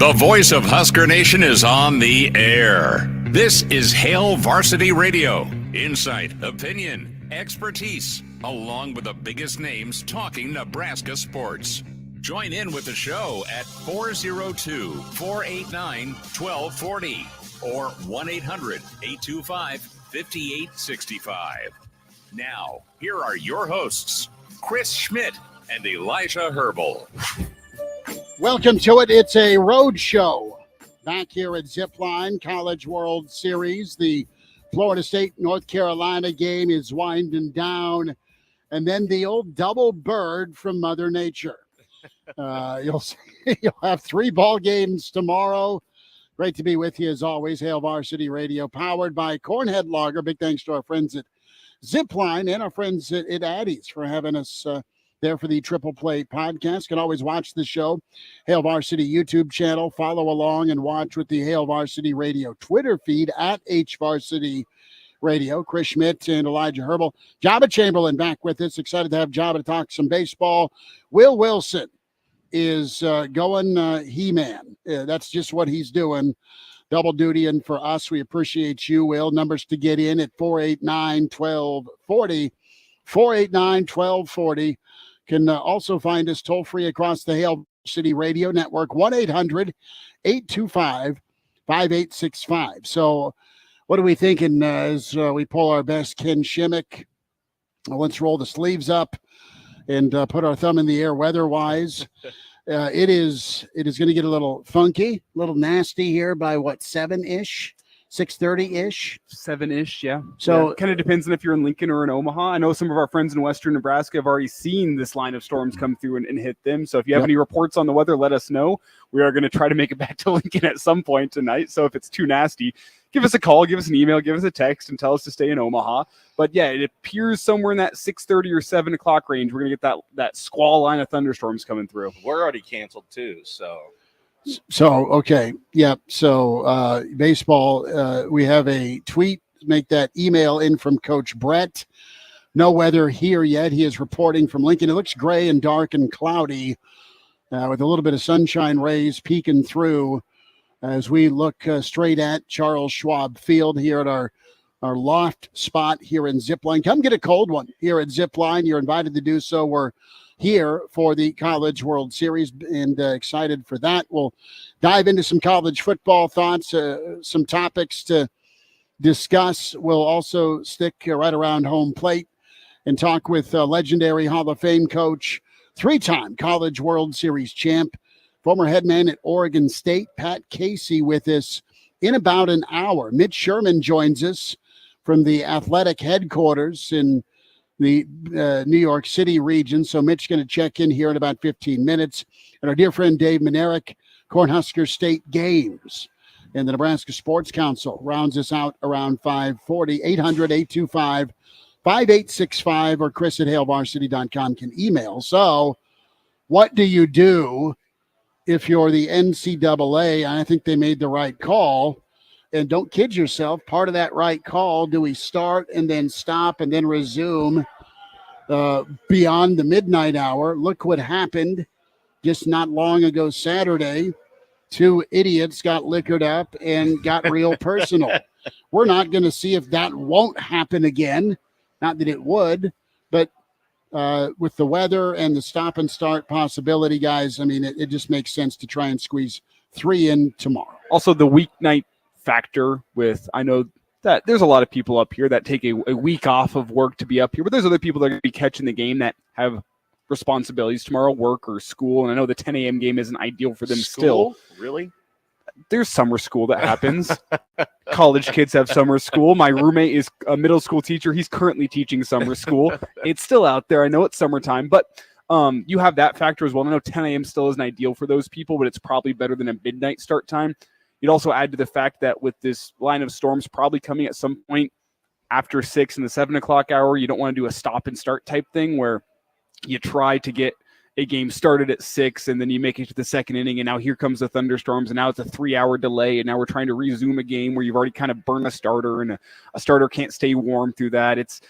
The voice of Husker Nation is on the air. This is Hail Varsity Radio. Insight, opinion, expertise, along with the biggest names talking Nebraska sports. Join in with the show at 402-489-1240 or 1-800-825-5865. Now, here are your hosts, Chris Schmidt and Elijah Herbel. Welcome to it. It's a road show back here at Zipline College World Series. The Florida State North Carolina game is winding down, and then the old double bird from Mother Nature. You'll have 3 ball games tomorrow. Great to be with you as always. Hail Varsity Radio, powered by Cornhead Lager. Big thanks to our friends at Zipline and our friends at Addie's for having us there for the Triple Play podcast. Can always watch the show, Hail Varsity YouTube channel. Follow along and watch with the Hail Varsity Radio Twitter feed at HVarsity Radio. Chris Schmidt and Elijah Herbel. Joba Chamberlain back with us. Excited to have Joba to talk some baseball. Will Wilson is going He-Man. That's just what he's doing. Double duty. And for us, we appreciate you, Will. Numbers to get in at 489-1240. 489-1240. Can also find us toll-free across the Hail City Radio Network, 1-800-825-5865. So what are we thinking as we pull our best Ken Shimmick? Let's roll the sleeves up and put our thumb in the air weather-wise. It is going to get a little funky, a little nasty here by, 7-ish? 6:30-ish? 7-ish, yeah. So kind of depends on if you're in Lincoln or in Omaha. I know some of our friends in western Nebraska have already seen this line of storms come through and hit them. So if you have any reports on the weather, let us know. We are going to try to make it back to Lincoln at some point tonight. So if it's too nasty, give us a call, give us an email, give us a text, and tell us to stay in Omaha. But yeah, it appears somewhere in that 6:30 or 7 o'clock range, we're going to get that squall line of thunderstorms coming through. We're already canceled too, so okay. Yeah. So baseball, we have a tweet. Make that email in from Coach Brett. No weather here yet. He is reporting from Lincoln. It looks gray and dark and cloudy with a little bit of sunshine rays peeking through as we look straight at Charles Schwab Field here at our loft spot here in Zipline. Come get a cold one here at Zipline. You're invited to do so. We're here for the College World Series and excited for that. We'll dive into some college football thoughts, some topics to discuss. We'll also stick right around home plate and talk with legendary Hall of Fame coach, 3-time College World Series champ, former head man at Oregon State, Pat Casey, with us in about an hour. Mitch Sherman joins us from the athletic headquarters in the New York City region. So Mitch is going to check in here in about 15 minutes. And our dear friend Dave Mlnarik, Cornhusker State Games and the Nebraska Sports Council rounds us out around 5:40. 800-825-5865 or Chris at hailvarsity.com can email. So what do you do if you're the NCAA? I think they made the right call. And don't kid yourself, part of that right call, do we start and then stop and then resume beyond the midnight hour? Look what happened just not long ago Saturday. 2 idiots got liquored up and got real personal. We're not going to see if that won't happen again. Not that it would, but with the weather and the stop and start possibility, guys, I mean, it just makes sense to try and squeeze 3 in tomorrow. Also, the weeknight factor with, I know that there's a lot of people up here that take a week off of work to be up here, but there's other people that are going to be catching the game that have responsibilities tomorrow, work or school. And I know the 10 a.m. game isn't ideal for them still. Really? There's summer school that happens. College kids have summer school. My roommate is a middle school teacher. He's currently teaching summer school. It's still out there. I know it's summertime, but you have that factor as well. I know 10 a.m. still isn't ideal for those people, but it's probably better than a midnight start time. You'd also add to the fact that with this line of storms probably coming at some point after 6 in the 7 o'clock hour, you don't want to do a stop and start type thing where you try to get a game started at 6 and then you make it to the second inning and now here comes the thunderstorms and now it's a 3-hour delay and now we're trying to resume a game where you've already kind of burned a starter and a starter can't stay warm through that. It's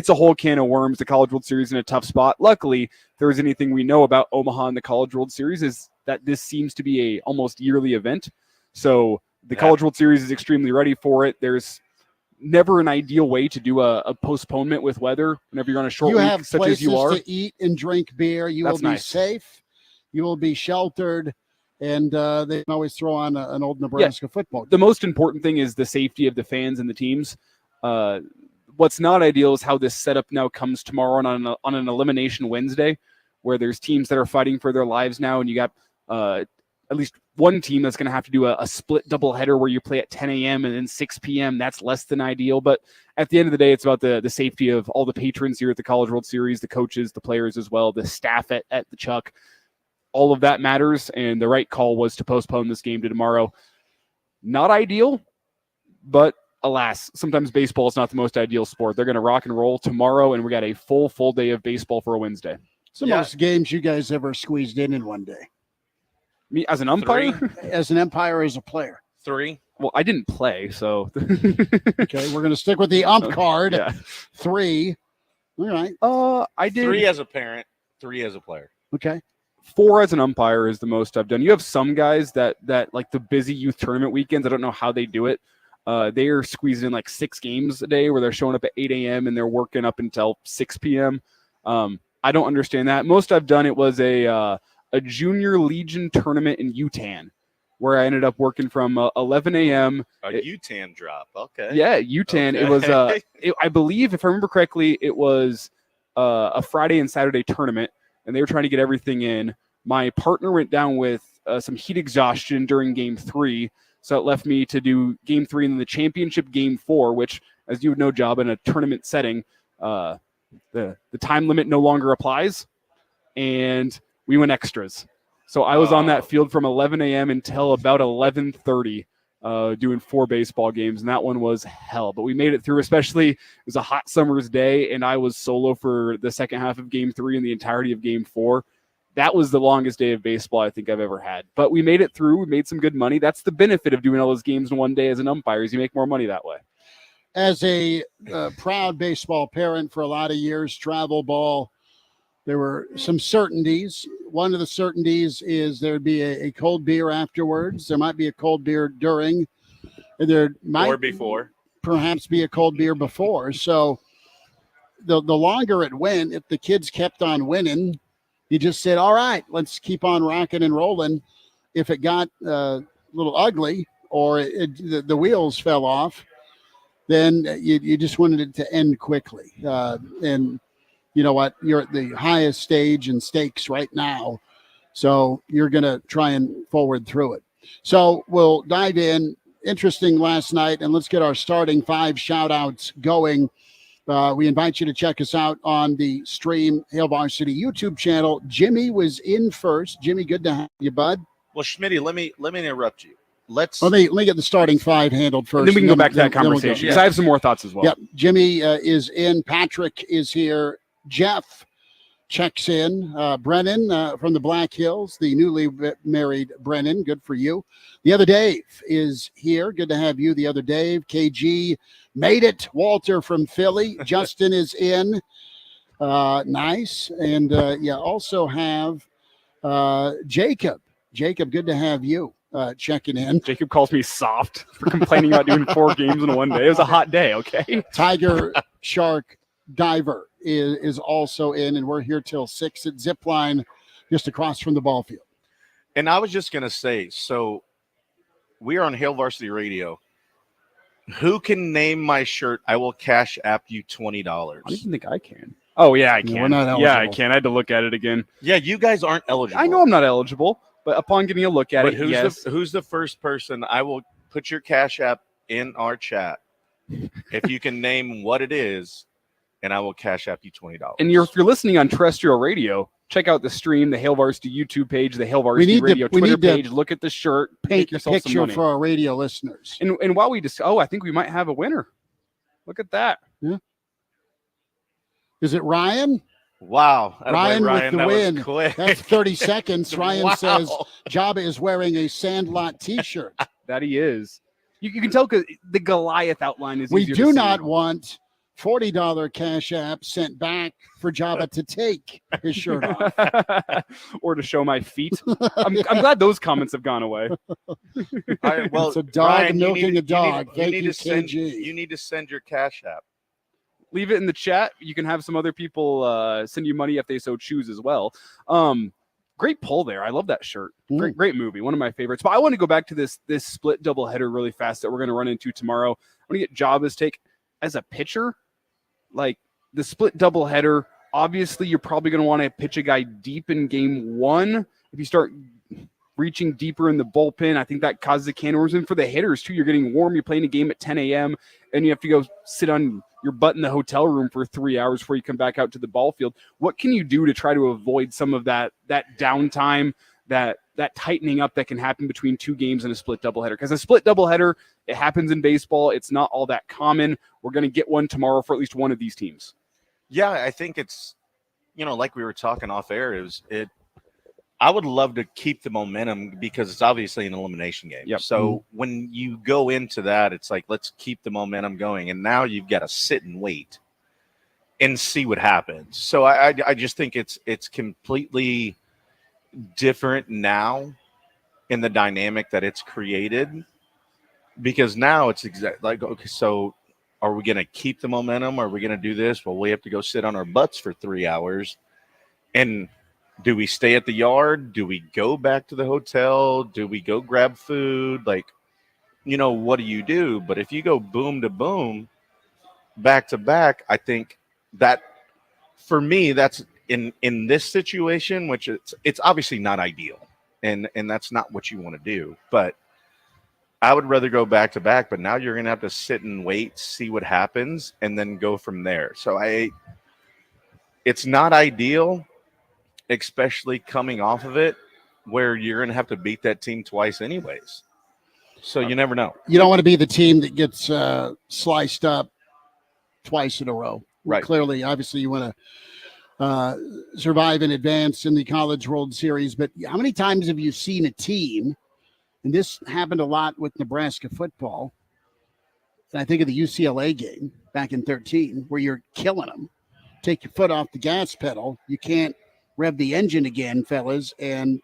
a whole can of worms. The College World Series in a tough spot. Luckily, if there was anything we know about Omaha and the College World Series is that this seems to be a almost yearly event. So the Yeah. College World Series is extremely ready for it. There's never an ideal way to do a postponement with weather whenever you're on a short You week have such places as you are. to eat and drink beer. You That's will be nice. safe. You will be sheltered. And they can always throw on an old Nebraska football game. The most important thing is the safety of the fans and the teams. What's not ideal is how this setup now comes tomorrow on an elimination Wednesday, where there's teams that are fighting for their lives now, and you got at least one team that's going to have to do a split doubleheader where you play at 10 a.m. and then 6 p.m. That's less than ideal. But at the end of the day, it's about the safety of all the patrons here at the College World Series, the coaches, the players as well, the staff at the Chuck. All of that matters, and the right call was to postpone this game to tomorrow. Not ideal, but alas, sometimes baseball is not the most ideal sport. They're going to rock and roll tomorrow, and we got a full day of baseball for a Wednesday. It's the most games you guys ever squeezed in one day. Me as an umpire? 3. As an umpire, as a player. 3. Well, I didn't play, so. Okay, we're going to stick with the ump card. Yeah. 3. All right. I did 3 as a parent, 3 as a player. Okay. 4 as an umpire is the most I've done. You have some guys that like the busy youth tournament weekends. I don't know how they do it. They are squeezing in like 6 games a day where they're showing up at 8 a.m. and they're working up until 6 p.m. I don't understand that. Most I've done, it was a junior legion tournament in Utan, where I ended up working from 11 a.m. A Utan drop. Okay. Yeah, Utan. Okay. It was, I believe, if I remember correctly, it was a Friday and Saturday tournament, and they were trying to get everything in. My partner went down with some heat exhaustion during game 3, so it left me to do game 3 and then the championship game 4, which, as you would know, Job, in a tournament setting, the time limit no longer applies, and we went extras. So I was on that field from 11 a.m. until about 11:30, doing 4 baseball games, and that one was hell. But we made it through, especially it was a hot summer's day, and I was solo for the second half of game 3 and the entirety of game 4. That was the longest day of baseball I think I've ever had. But we made it through. We made some good money. That's the benefit of doing all those games in one day as an umpire, is you make more money that way. As a proud baseball parent for a lot of years, travel ball, there were some certainties. One of the certainties is there'd be a cold beer afterwards. There might be a cold beer during. And there might Or before. perhaps be a cold beer before. So the longer it went, if the kids kept on winning, you just said, all right, let's keep on rocking and rolling. If it got a little ugly or the wheels fell off, then you just wanted it to end quickly. And you know what? You're at the highest stage and stakes right now. So you're going to try and forward through it. So we'll dive in. Interesting last night, and let's get our starting 5 shout-outs going. We invite you to check us out on the Stream Hail Varsity YouTube channel. Jimmy was in first. Jimmy, good to have you, bud. Well, Schmitty, let me interrupt you. Let me get the starting 5 handled first. And then we can go back to that then we'll go. conversation, because I have some more thoughts as well. Yep. Jimmy is in. Patrick is here. Jeff checks in. Brennan from the Black Hills, the newly married Brennan. Good for you. The other Dave is here. Good to have you, the other Dave. KG made it. Walter from Philly. Justin is in. Nice. And also have Jacob. Jacob, good to have you checking in. Jacob calls me soft for complaining about doing 4 games in one day. It was a hot day, okay? Tiger Shark Diver is also in, and we're here till 6 at Zipline, just across from the ball field. And I was just going to say, so we are on Hail Varsity Radio. Who can name my shirt? I will cash app you $20. I don't even think I can. Oh, yeah, I can. we're not yeah, I eligible. can. I had to look at it again. Yeah, you guys aren't eligible. I know I'm not eligible, but upon getting a look at But it, yes. who's the first person? I will put your cash app in our chat. If you can name what it is, and I will cash app you $20. And if you're listening on terrestrial radio, check out the stream, the Hail Varsity YouTube page, the Hail Varsity Radio Twitter page. Look at the shirt. Paint Make the yourself some picture money. for our radio listeners. And while we just, I think we might have a winner. Look at that. Yeah. Is it Ryan? Wow. Ryan with the that win. was quick. That's 30 seconds. Ryan Wow. says Joba is wearing a Sandlot t-shirt. That he is. You can tell because the Goliath outline is We easier do to see. not want $40 Cash App sent back for Joba to take his shirt off. Or to show my feet. I'm glad those comments have gone away. Well, It's a dog Ryan, milking a dog. Thank you, send, KG. you need to send your Cash App. Leave it in the chat. You can have some other people send you money if they so choose as well. Great pull there. I love that shirt. Great movie. One of my favorites. But I want to go back to this split doubleheader really fast that we're going to run into tomorrow. I want to get Joba's take as a pitcher. Like the split doubleheader, obviously you're probably going to want to pitch a guy deep in game one. If you start reaching deeper in the bullpen, I think that causes a can of worms. And for the hitters too, you're getting warm. You're playing a game at 10 a.m. and you have to go sit on your butt in the hotel room for 3 hours before you come back out to the ball field. What can you do to try to avoid some of that downtime, that tightening up that can happen between two games in a split doubleheader? Because a split doubleheader, it happens in baseball. It's not all that common. We're going to get one tomorrow for at least one of these teams. Yeah, I think it's, like we were talking off air, I would love to keep the momentum because it's obviously an elimination game. Yep. So when you go into that, it's like, let's keep the momentum going. And now you've got to sit and wait and see what happens. So I just think it's completely different now in the dynamic that it's created, because now it's like, okay, so are we going to keep the momentum? Are we going to do this? Well, we have to go sit on our butts for 3 hours. And do we stay at the yard? Do we go back to the hotel? Do we go grab food? Like, what do you do? But if you go boom to boom, back to back, I think that for me, that's in this situation, which it's obviously not ideal. And that's not what you want to do. But I would rather go back to back. But now you're going to have to sit and wait, see what happens, and then go from there. So it's not ideal, especially coming off of it, where you're going to have to beat that team twice anyways. So you never know. You don't want to be the team that gets sliced up twice in a row. Right. Clearly, obviously, you want to survive and advance in the College World Series. But how many times have you seen a team, and this happened a lot with Nebraska football, and I think of the UCLA game back in 2013, where you're killing them. Take your foot off the gas pedal. You can't rev the engine again, fellas, and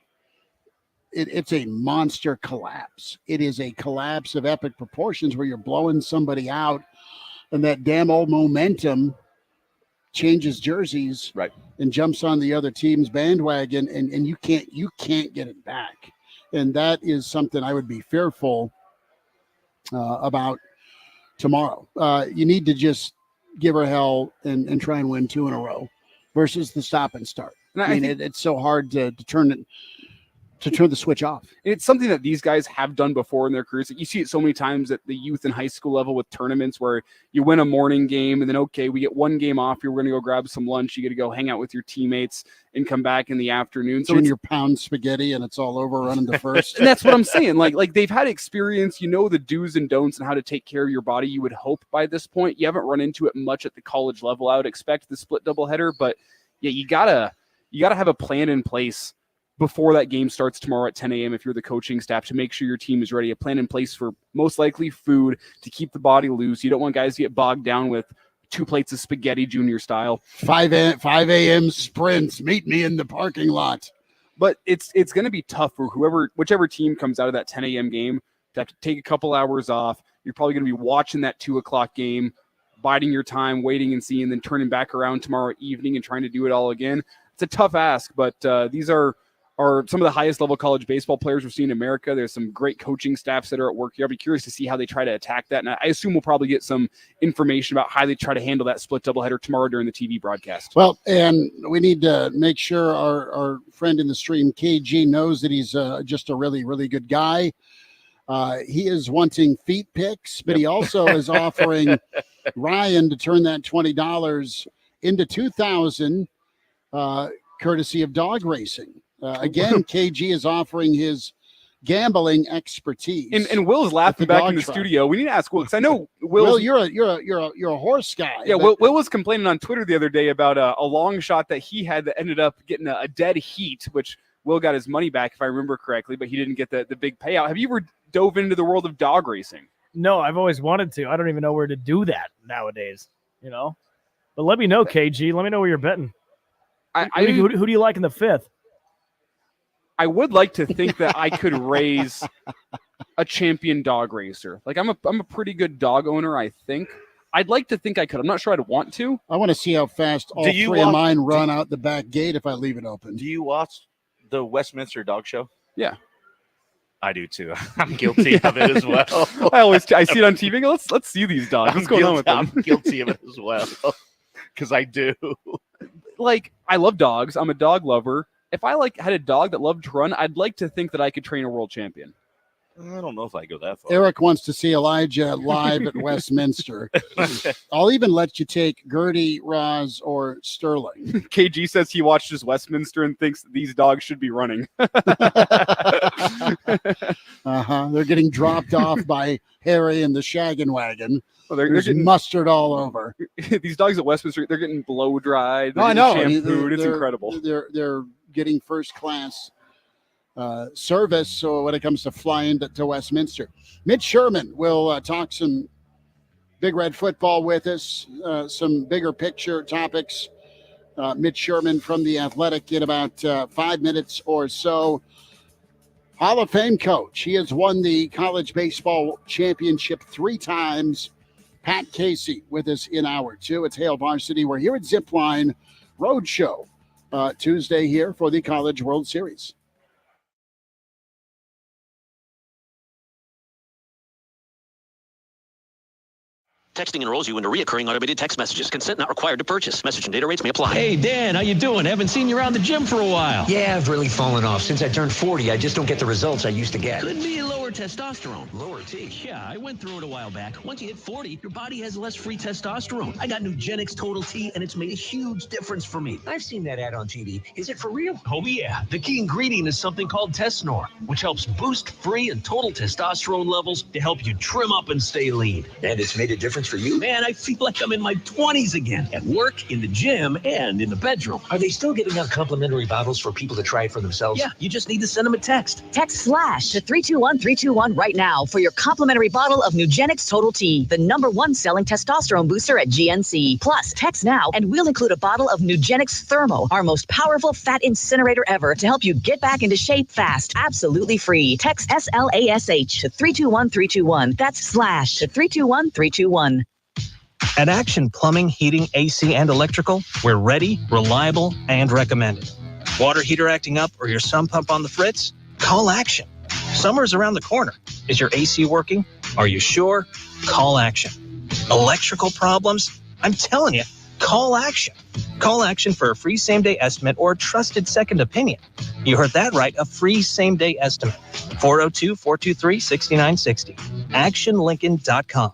it's a monster collapse. It is a collapse of epic proportions where you're blowing somebody out, and that damn old momentum changes jerseys, right, and jumps on the other team's bandwagon, and you can't get it back. And that is something I would be fearful about tomorrow. You need to just give her hell and try and win 2 in a row versus the stop and start. I mean, it's so hard to turn the switch off. It's something that these guys have done before in their careers. You see it so many times at the youth and high school level with tournaments where you win a morning game and then, okay, we get one game off. You're going to go grab some lunch. You get to go hang out with your teammates and come back in the afternoon. So Junior pound spaghetti and it's all over running to first. And that's what I'm saying. Like they've had experience, the do's and don'ts and how to take care of your body. You would hope by this point. You haven't run into it much at the college level. I would expect the split doubleheader, but yeah, you gotta have a plan in place before that game starts tomorrow at 10 a.m. if you're the coaching staff, to make sure your team is ready. A plan in place for most likely food to keep the body loose. You don't want guys to get bogged down with 2 plates of spaghetti junior style. 5 a.m. sprints. Meet me in the parking lot. But it's going to be tough for whichever team comes out of that 10 a.m. game to have to take a couple hours off. You're probably going to be watching that 2 o'clock game, biding your time, waiting and seeing, then turning back around tomorrow evening and trying to do it all again. It's a tough ask, but these are some of the highest level college baseball players we've seen in America. There's some great coaching staffs that are at work here. I'll be curious to see how they try to attack that. And I assume we'll probably get some information about how they try to handle that split doubleheader tomorrow during the TV broadcast. Well, and we need to make sure our friend in the stream, KG, knows that he's just a really, really good guy. He is wanting feet pics, but he also is offering Ryan to turn that $20 into $2,000, courtesy of dog racing. Again, KG is offering his gambling expertise. And Will's laughing back in the studio. We need to ask Will, because I know Will, you're a horse guy. Yeah, Will was complaining on Twitter the other day about a long shot that he had that ended up getting a dead heat, which Will got his money back if I remember correctly, but he didn't get the big payout. Have you ever dove into the world of dog racing? No, I've always wanted to. I don't even know where to do that nowadays. But let me know, KG. Let me know where you're betting. Who do you like in the 5th? I would like to think that I could raise a champion dog racer. Like I'm a pretty good dog owner, I think. I'd like to think I could. I'm not sure I'd want to. I want to see how fast all three of mine run out the back gate if I leave it open. Do you watch the Westminster Dog Show? Yeah. I do too. I'm guilty of it as well. I see it on TV. Let's see these dogs. What's going on with them? I'm guilty of it as well because I do. Like, I love dogs. I'm a dog lover. If I had a dog that loved to run, I'd like to think that I could train a world champion. I don't know if I go that far. Eric wants to see Elijah live at Westminster. I'll even let you take Gertie, Roz, or Sterling. KG says he watches Westminster and thinks that these dogs should be running. They're getting dropped off by Harry and the Shaggin' Wagon. Well, they're getting mustard all over. These dogs at Westminster, they're getting blow dried. I know. Shampooed. It's incredible. They're getting first class service when it comes to flying to Westminster. Mitch Sherman will talk some Big Red football with us, some bigger picture topics. Mitch Sherman from The Athletic in about 5 minutes or so. Hall of Fame coach. He has won the college baseball championship 3 times. Pat Casey with us in hour 2. It's Hail Varsity. We're here at Zipline Roadshow Tuesday here for the College World Series. Texting enrolls you into reoccurring automated text messages. Consent not required to purchase. Message and data rates may apply. Hey, Dan, how you doing? Haven't seen you around the gym for a while. Yeah, I've really fallen off. Since I turned 40, I just don't get the results I used to get. Could be lower testosterone. Lower T. Yeah, I went through it a while back. Once you hit 40, your body has less free testosterone. I got Nugenix Total T, and it's made a huge difference for me. I've seen that ad on TV. Is it for real? Oh, yeah. The key ingredient is something called Tesnor, which helps boost free and total testosterone levels to help you trim up and stay lean. And it's made a difference for you? Man, I feel like I'm in my 20s again, at work, in the gym, and in the bedroom. Are they still giving out complimentary bottles for people to try it for themselves? Yeah, you just need to send them a text. Text SLASH to 321-321 right now for your complimentary bottle of Nugenix Total T, the #1 selling testosterone booster at GNC. Plus, text now and we'll include a bottle of Nugenix Thermo, our most powerful fat incinerator ever, to help you get back into shape fast, absolutely free. Text SLASH to 321-321. That's SLASH to 321-321. At Action Plumbing, Heating, AC, and Electrical, we're ready, reliable, and recommended. Water heater acting up or your sump pump on the fritz? Call Action. Summer's around the corner. Is your AC working? Are you sure? Call Action. Electrical problems? I'm telling you, call Action. Call Action for a free same-day estimate or a trusted second opinion. You heard that right, a free same-day estimate. 402-423-6960. ActionLincoln.com.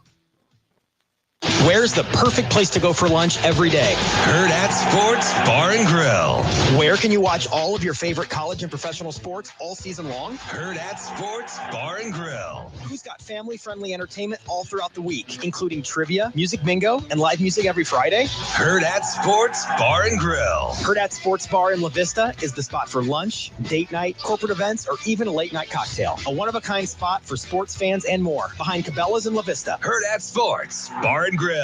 Where's the perfect place to go for lunch every day? Hurrdat Sports Bar and Grill. Where can you watch all of your favorite college and professional sports all season long? Hurrdat Sports Bar and Grill. Who's got family-friendly entertainment all throughout the week, including trivia, music bingo, and live music every Friday? Hurrdat Sports Bar and Grill. Hurrdat Sports Bar in La Vista is the spot for lunch, date night, corporate events, or even a late-night cocktail. A one-of-a-kind spot for sports fans and more. Behind Cabela's in La Vista. Hurrdat Sports Bar and Grill.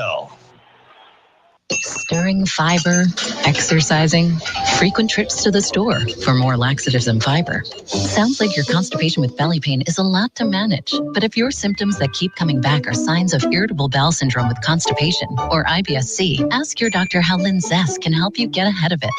Stirring fiber, exercising, frequent trips to the store for more laxatives and fiber. Sounds like your constipation with belly pain is a lot to manage. But if your symptoms that keep coming back are signs of irritable bowel syndrome with constipation or IBS-C, ask your doctor how Linzess can help you get ahead of it.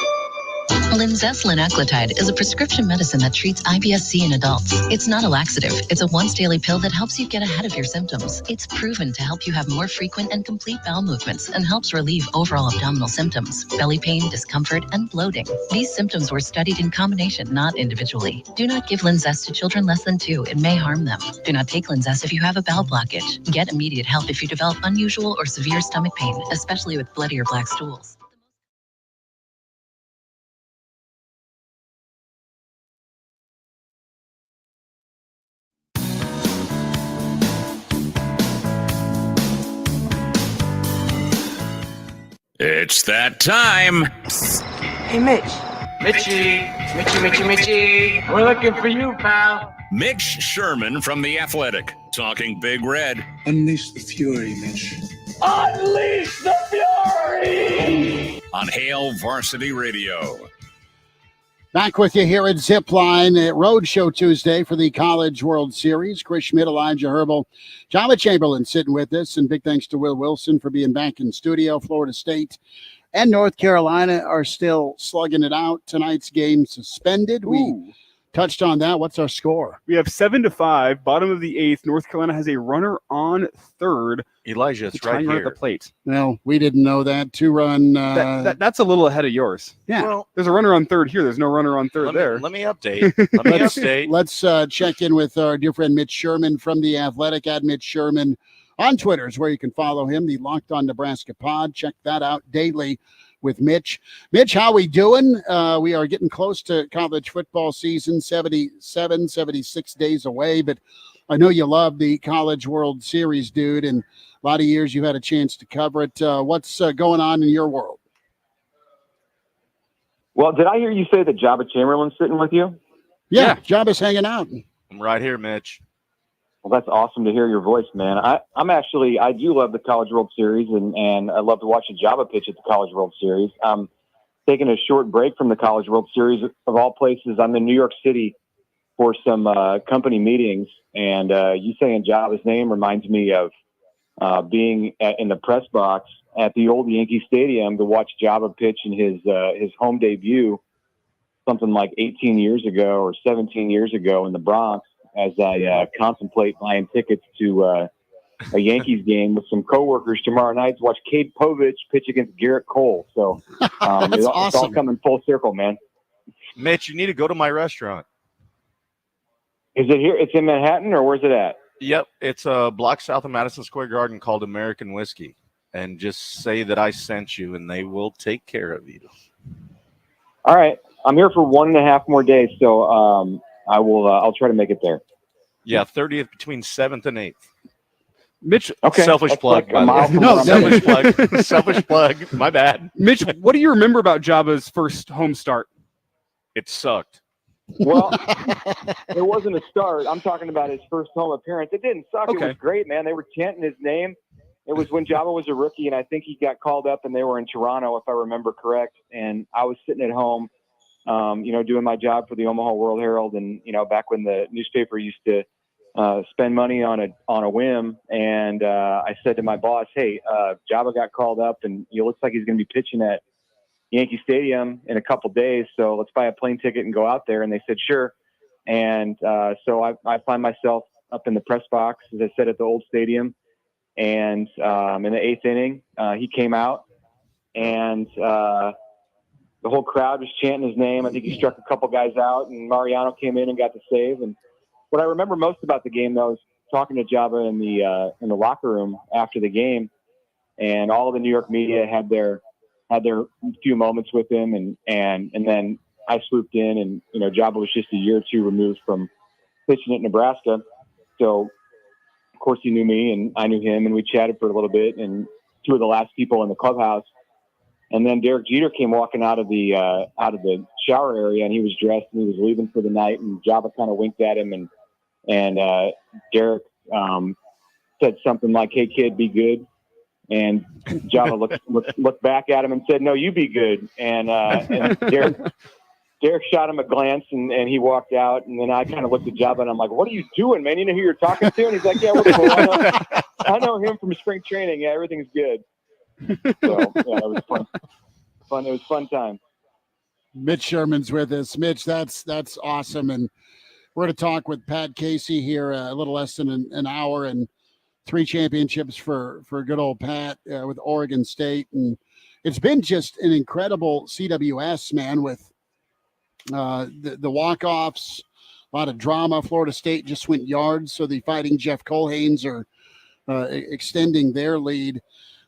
Linzess linaclotide is a prescription medicine that treats IBS-C in adults. It's not a laxative. It's a once-daily pill that helps you get ahead of your symptoms. It's proven to help you have more frequent and complete bowel movements and helps relieve overall abdominal symptoms, belly pain, discomfort, and bloating. These symptoms were studied in combination, not individually. Do not give Linzess to children less than 2. It may harm them. Do not take Linzess if you have a bowel blockage. Get immediate help if you develop unusual or severe stomach pain, especially with bloody or black stools. It's that time. Psst. Hey, Mitch. Mitchie. We're looking for you, pal. Mitch Sherman from The Athletic, talking Big Red. Unleash the fury, Mitch. Unleash the fury! On Hail Varsity Radio. Back with you here at Zipline at Roadshow Tuesday for the College World Series. Chris Schmidt, Elijah Herbel, Joba Chamberlain sitting with us, and big thanks to Will Wilson for being back in studio. Florida State and North Carolina are still slugging it out. Tonight's game suspended. We touched on that. What's our score? We have 7-5, bottom of the 8th. North Carolina has a runner on third. Elijah, it's right here here. At the plate. Well, we didn't know that. 2-run. That's a little ahead of yours. Yeah. Well, there's a runner on third here. There's no runner on third there. Let me update. Let's check in with our dear friend Mitch Sherman from The Athletic, at Mitch Sherman on Twitter is where you can follow him, the Locked On Nebraska pod. Check that out daily with Mitch. Mitch, how we doing? We are getting close to college football season, 76 days away, but I know you love the College World Series, dude, and a lot of years you've had a chance to cover it. What's going on in your world? Well, did I hear you say that Joba Chamberlain's sitting with you? Yeah. Joba's hanging out. I'm right here, Mitch. Well, that's awesome to hear your voice, man. I do love the College World Series, and I love to watch a Joba pitch at the College World Series. I'm taking a short break from the College World Series. Of all places, I'm in New York City for some company meetings, and you saying Joba's name reminds me of being in the press box at the old Yankee Stadium to watch Joba pitch in his home debut, something like 18 years ago or 17 years ago in the Bronx, as I contemplate buying tickets to a Yankees game with some coworkers tomorrow night to watch Cade Povich pitch against Garrett Cole. So it's all coming full circle, man. Mitch, you need to go to my restaurant. Is it here? It's in Manhattan, or where's it at? Yep, it's a block south of Madison Square Garden called American Whiskey. And just say that I sent you, and they will take care of you. All right. I'm here for 1.5 more days, so I will. I'll try to make it there. Yeah, 30th between 7th and 8th. Mitch, okay. Selfish plug. Like selfish plug. Selfish plug. My bad. Mitch, what do you remember about Joba's first home start? It sucked. Well, it wasn't a start. I'm talking about his first home appearance. It didn't suck. Okay. It was great, man. They were chanting his name. It was when Joba was a rookie, and I think he got called up, and they were in Toronto, if I remember correct. And I was sitting at home, doing my job for the Omaha World Herald, and back when the newspaper used to spend money on a whim. And I said to my boss, "Hey, Joba got called up, and it looks like he's going to be pitching at Yankee Stadium in a couple days. So let's buy a plane ticket and go out there." And they said, "Sure." And so I find myself up in the press box, as I said, at the old stadium. And in the 8th inning, he came out, and the whole crowd was chanting his name. I think he struck a couple guys out, and Mariano came in and got the save. And what I remember most about the game, though, is talking to Joba in the locker room after the game, and all of the New York media had their few moments with him, and then I swooped in, and Joba was just a year or two removed from pitching at Nebraska, so. Of course, he knew me, and I knew him, and we chatted for a little bit, and two of the last people in the clubhouse. And then Derek Jeter came walking out of the shower area, and he was dressed, and he was leaving for the night, and Joba kind of winked at him, and Derek said something like, "Hey, kid, be good." And Joba looked back at him and said, "No, you be good." And Derek shot him a glance, and he walked out. And then I kind of looked at Joba, and I'm like, "What are you doing, man? You know who you're talking to?" And he's like, "Yeah, we're cool. I know him from spring training. Yeah, everything's good." So, yeah, it was fun. It was a fun time. Mitch Sherman's with us. Mitch, that's awesome. And we're going to talk with Pat Casey here a little less than an hour, and 3 championships for good old Pat with Oregon State. And it's been just an incredible CWS, man, with the walk-offs, a lot of drama. Florida State just went yards, so the Fighting Jeff Colhanes are extending their lead.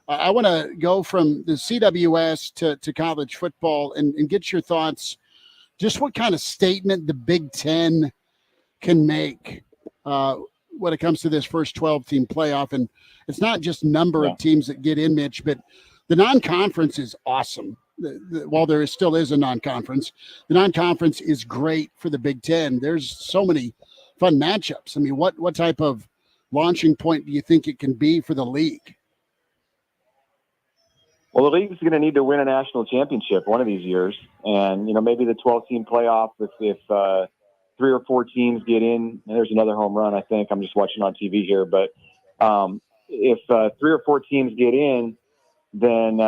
I want to go from the CWS to college football and get your thoughts, just what kind of statement the Big Ten can make when it comes to this first 12-team playoff. And it's not just number of teams that get in, Mitch, but the non-conference is awesome. While there still is a non-conference, the non-conference is great for the Big Ten. There's so many fun matchups. I mean, what type of launching point do you think it can be for the league? Well, the league's going to need to win a national championship one of these years. And, maybe the 12-team playoff, if 3 or 4 teams get in, and there's another home run, I think. I'm just watching on TV here. But if 3 or 4 teams get in, then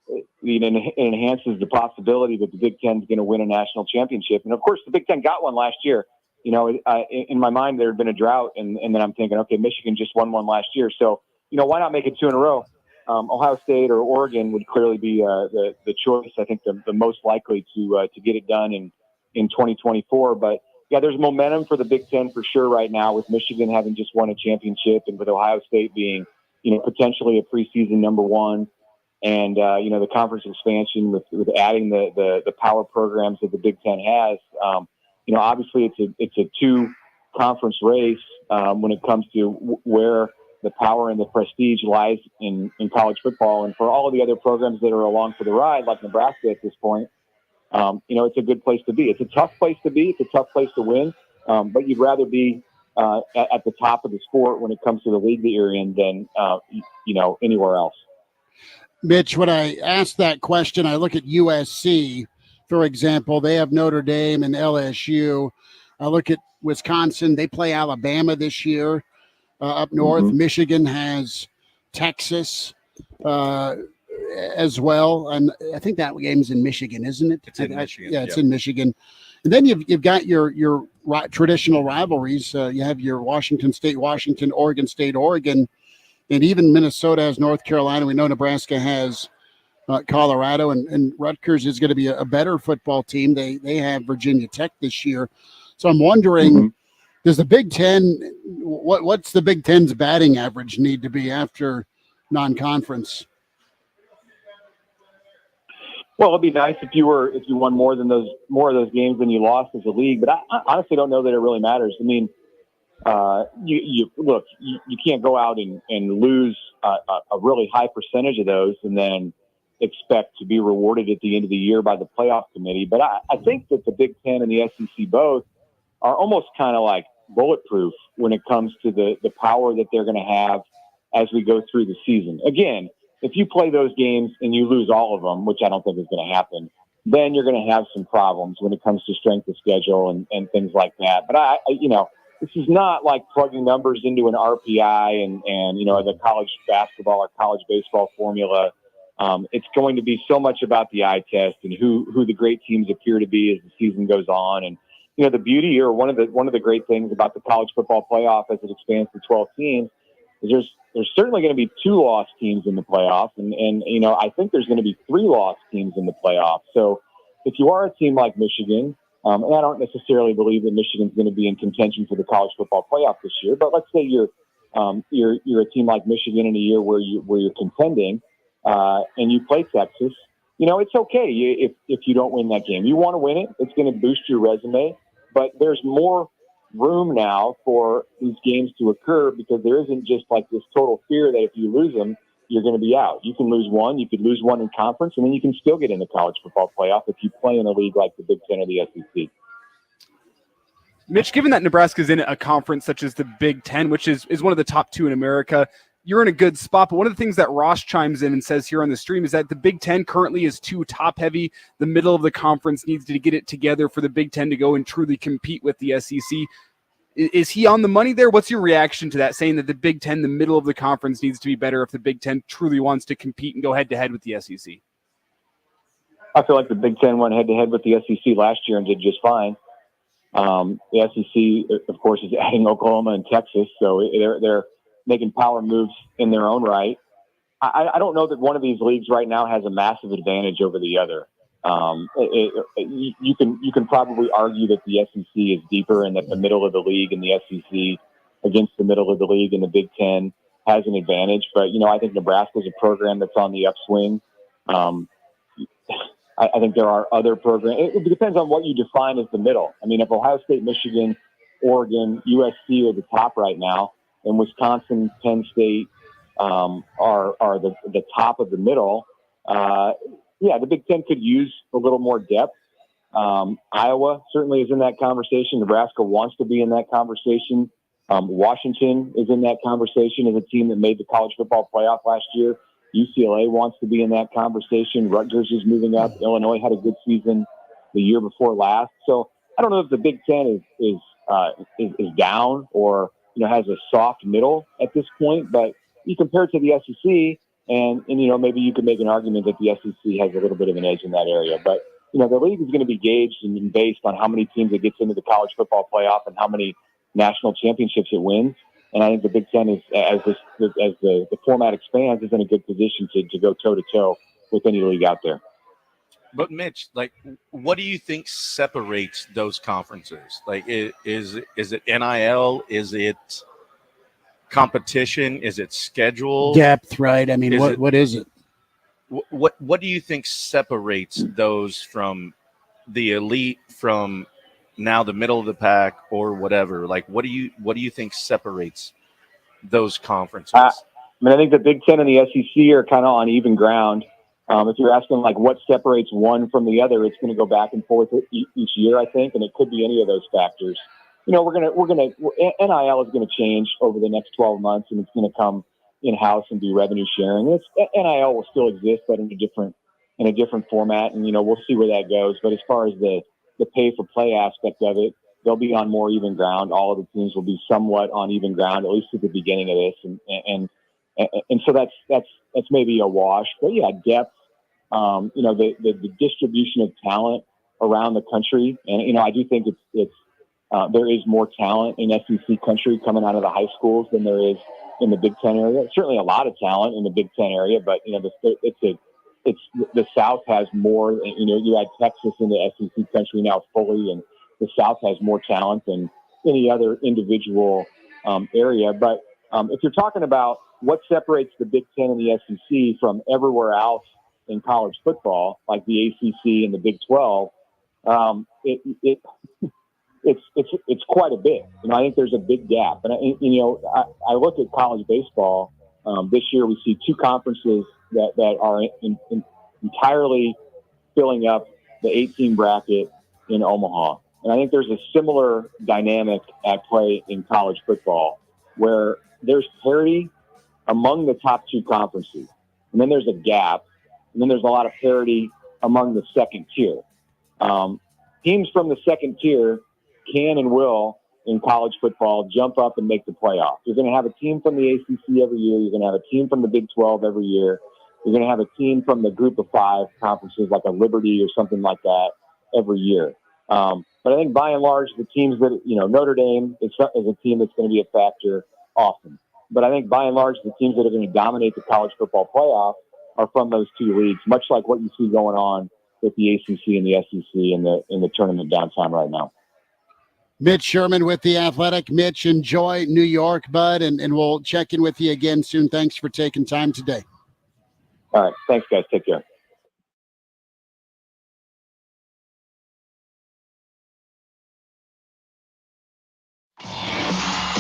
it enhances the possibility that the Big Ten is going to win a national championship. And, of course, the Big Ten got one last year. In my mind, there had been a drought, and then I'm thinking, okay, Michigan just won one last year. So, why not make it 2 in a row? Ohio State or Oregon would clearly be the choice. I think the most likely to get it done in 2024. But yeah, there's momentum for the Big Ten for sure right now, with Michigan having just won a championship and with Ohio State being, potentially a preseason number 1, and the conference expansion with adding the power programs that the Big Ten has. Obviously it's a 2-conference race when it comes to where the power and the prestige lies in college football. And for all of the other programs that are along for the ride, like Nebraska at this point, it's a good place to be. It's a tough place to be. It's a tough place to win. But you'd rather be at the top of the sport when it comes to the league that you're in than, anywhere else. Mitch, when I asked that question, I look at USC, for example. They have Notre Dame and LSU. I look at Wisconsin. They play Alabama this year. Up north, Michigan has Texas as well, and I think that game's in Michigan, isn't it? It's in Michigan. Yeah, it's in Michigan. And then you've got your traditional rivalries. You have your Washington State, Washington, Oregon State, Oregon, and even Minnesota has North Carolina. We know Nebraska has Colorado, and Rutgers is going to be a better football team. They have Virginia Tech this year. So I'm wondering, does the Big Ten, what's the Big Ten's batting average need to be after non-conference? Well, it'd be nice if you won more of those games than you lost as a league, but I honestly don't know that it really matters. I mean, you can't go out and lose a really high percentage of those and then expect to be rewarded at the end of the year by the playoff committee. But I think that the Big Ten and the SEC both are almost kind of like bulletproof when it comes to the power that they're going to have as we go through the season. Again, if you play those games and you lose all of them, which I don't think is going to happen, then you're going to have some problems when it comes to strength of schedule and things like that. But this is not like plugging numbers into an RPI and the college basketball or college baseball formula. It's going to be so much about the eye test and who the great teams appear to be as the season goes on. And the beauty, or one of the great things about the college football playoff as it expands to 12 teams is there's certainly going to be 2 loss teams in the playoff, and I think there's going to be 3 loss teams in the playoff. So if you are a team like Michigan, and I don't necessarily believe that Michigan's going to be in contention for the college football playoff this year, but let's say you're a team like Michigan in a year where you're contending, and you play Texas. It's okay if you don't win that game. You want to win it. It's going to boost your resume. But there's more room now for these games to occur because there isn't just like this total fear that if you lose them, you're going to be out. You can lose one. You could lose one in conference, and then you can still get in the college football playoff if you play in a league like the Big Ten or the SEC. Mitch, given that Nebraska's in a conference such as the Big Ten, which is one of the top 2 in America, you're in a good spot. But one of the things that Ross chimes in and says here on the stream is that the Big Ten currently is too top heavy. The middle of the conference needs to get it together for the Big Ten to go and truly compete with the SEC. Is he on the money there? What's your reaction to that, saying that the Big Ten, the middle of the conference, needs to be better if the Big Ten truly wants to compete and go head to head with the SEC? I feel like the Big Ten went head to head with the SEC last year and did just fine. The SEC, of course, is adding Oklahoma and Texas, so they're making power moves in their own right. I don't know that one of these leagues right now has a massive advantage over the other. You can probably argue that the SEC is deeper and that the middle of the league and the SEC against the middle of the league and the Big Ten has an advantage. But, I think Nebraska is a program that's on the upswing. I think there are other programs. It depends on what you define as the middle. I mean, if Ohio State, Michigan, Oregon, USC are the top right now, and Wisconsin, Penn State are the top of the middle, the Big Ten could use a little more depth. Iowa certainly is in that conversation. Nebraska wants to be in that conversation. Washington is in that conversation as a team that made the college football playoff last year. UCLA wants to be in that conversation. Rutgers is moving up. Illinois had a good season the year before last. So I don't know if the Big Ten is down or has a soft middle at this point, but you compare it to the SEC, and maybe you could make an argument that the SEC has a little bit of an edge in that area. But the league is going to be gauged and based on how many teams it gets into the college football playoff and how many national championships it wins. And I think the Big Ten is, as the format expands, is in a good position to go toe-to-toe with any league out there. But Mitch, what do you think separates those conferences? Is it NIL? Is it competition? Is it schedule? Depth, right? I mean, what is it? What do you think separates those from the elite from now the middle of the pack or whatever? What do you think separates those conferences? I think the Big Ten and the SEC are kind of on even ground. If you're asking what separates one from the other, it's going to go back and forth each year, I think, and it could be any of those factors. NIL is going to change over the next 12 months, and it's going to come in-house and be revenue sharing. NIL will still exist, but in a different format, and we'll see where that goes. But as far as the pay for play aspect of it, they'll be on more even ground. All of the teams will be somewhat on even ground, at least at the beginning of this, and so that's maybe a wash. But yeah, depth. The distribution of talent around the country, and I do think it's there is more talent in SEC country coming out of the high schools than there is in the Big Ten area. Certainly a lot of talent in the Big Ten area, but the South has more. You add Texas into SEC country now fully, and the South has more talent than any other individual area. But if you're talking about what separates the Big Ten and the SEC from everywhere else in college football, like the ACC and the Big 12, it's quite a bit. I think there's a big gap. And I look at college baseball. This year we see two conferences that are entirely filling up the 18 bracket in Omaha. And I think there's a similar dynamic at play in college football where there's parity among the top two conferences. And then there's a gap. And then there's a lot of parity among the second tier. Teams from the second tier can and will, in college football, jump up and make the playoff. You're going to have a team from the ACC every year. You're going to have a team from the Big 12 every year. You're going to have a team from the group of five conferences like a Liberty or something like that every year. But I think by and large, the teams that, Notre Dame is a team that's going to be a factor often. But I think by and large, the teams that are going to dominate the college football playoff are from those two leagues, much like what you see going on with the ACC and the SEC in the tournament downtime right now. Mitch Sherman with The Athletic. Mitch, enjoy New York, bud, and we'll check in with you again soon. Thanks for taking time today. All right. Thanks, guys. Take care.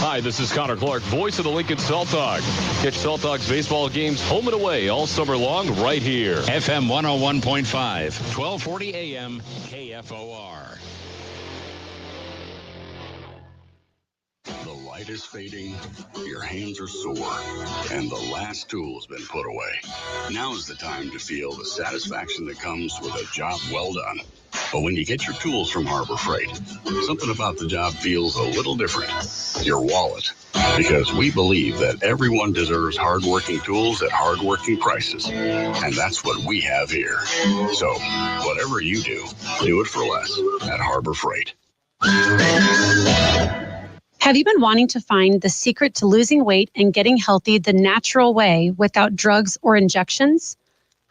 Hi, this is Connor Clark, voice of the Lincoln Salt Dog. Catch Salt Dog's baseball games home and away all summer long right here. FM 101.5, 1240 AM, KFOR. The light is fading, your hands are sore, and the last tool has been put away. Now is the time to feel the satisfaction that comes with a job well done. But when you get your tools from Harbor Freight, something about the job feels a little different. Your wallet. Because we believe that everyone deserves hardworking tools at hardworking prices. And that's what we have here. So, whatever you do it for less at Harbor Freight. Have you been wanting to find the secret to losing weight and getting healthy the natural way without drugs or injections?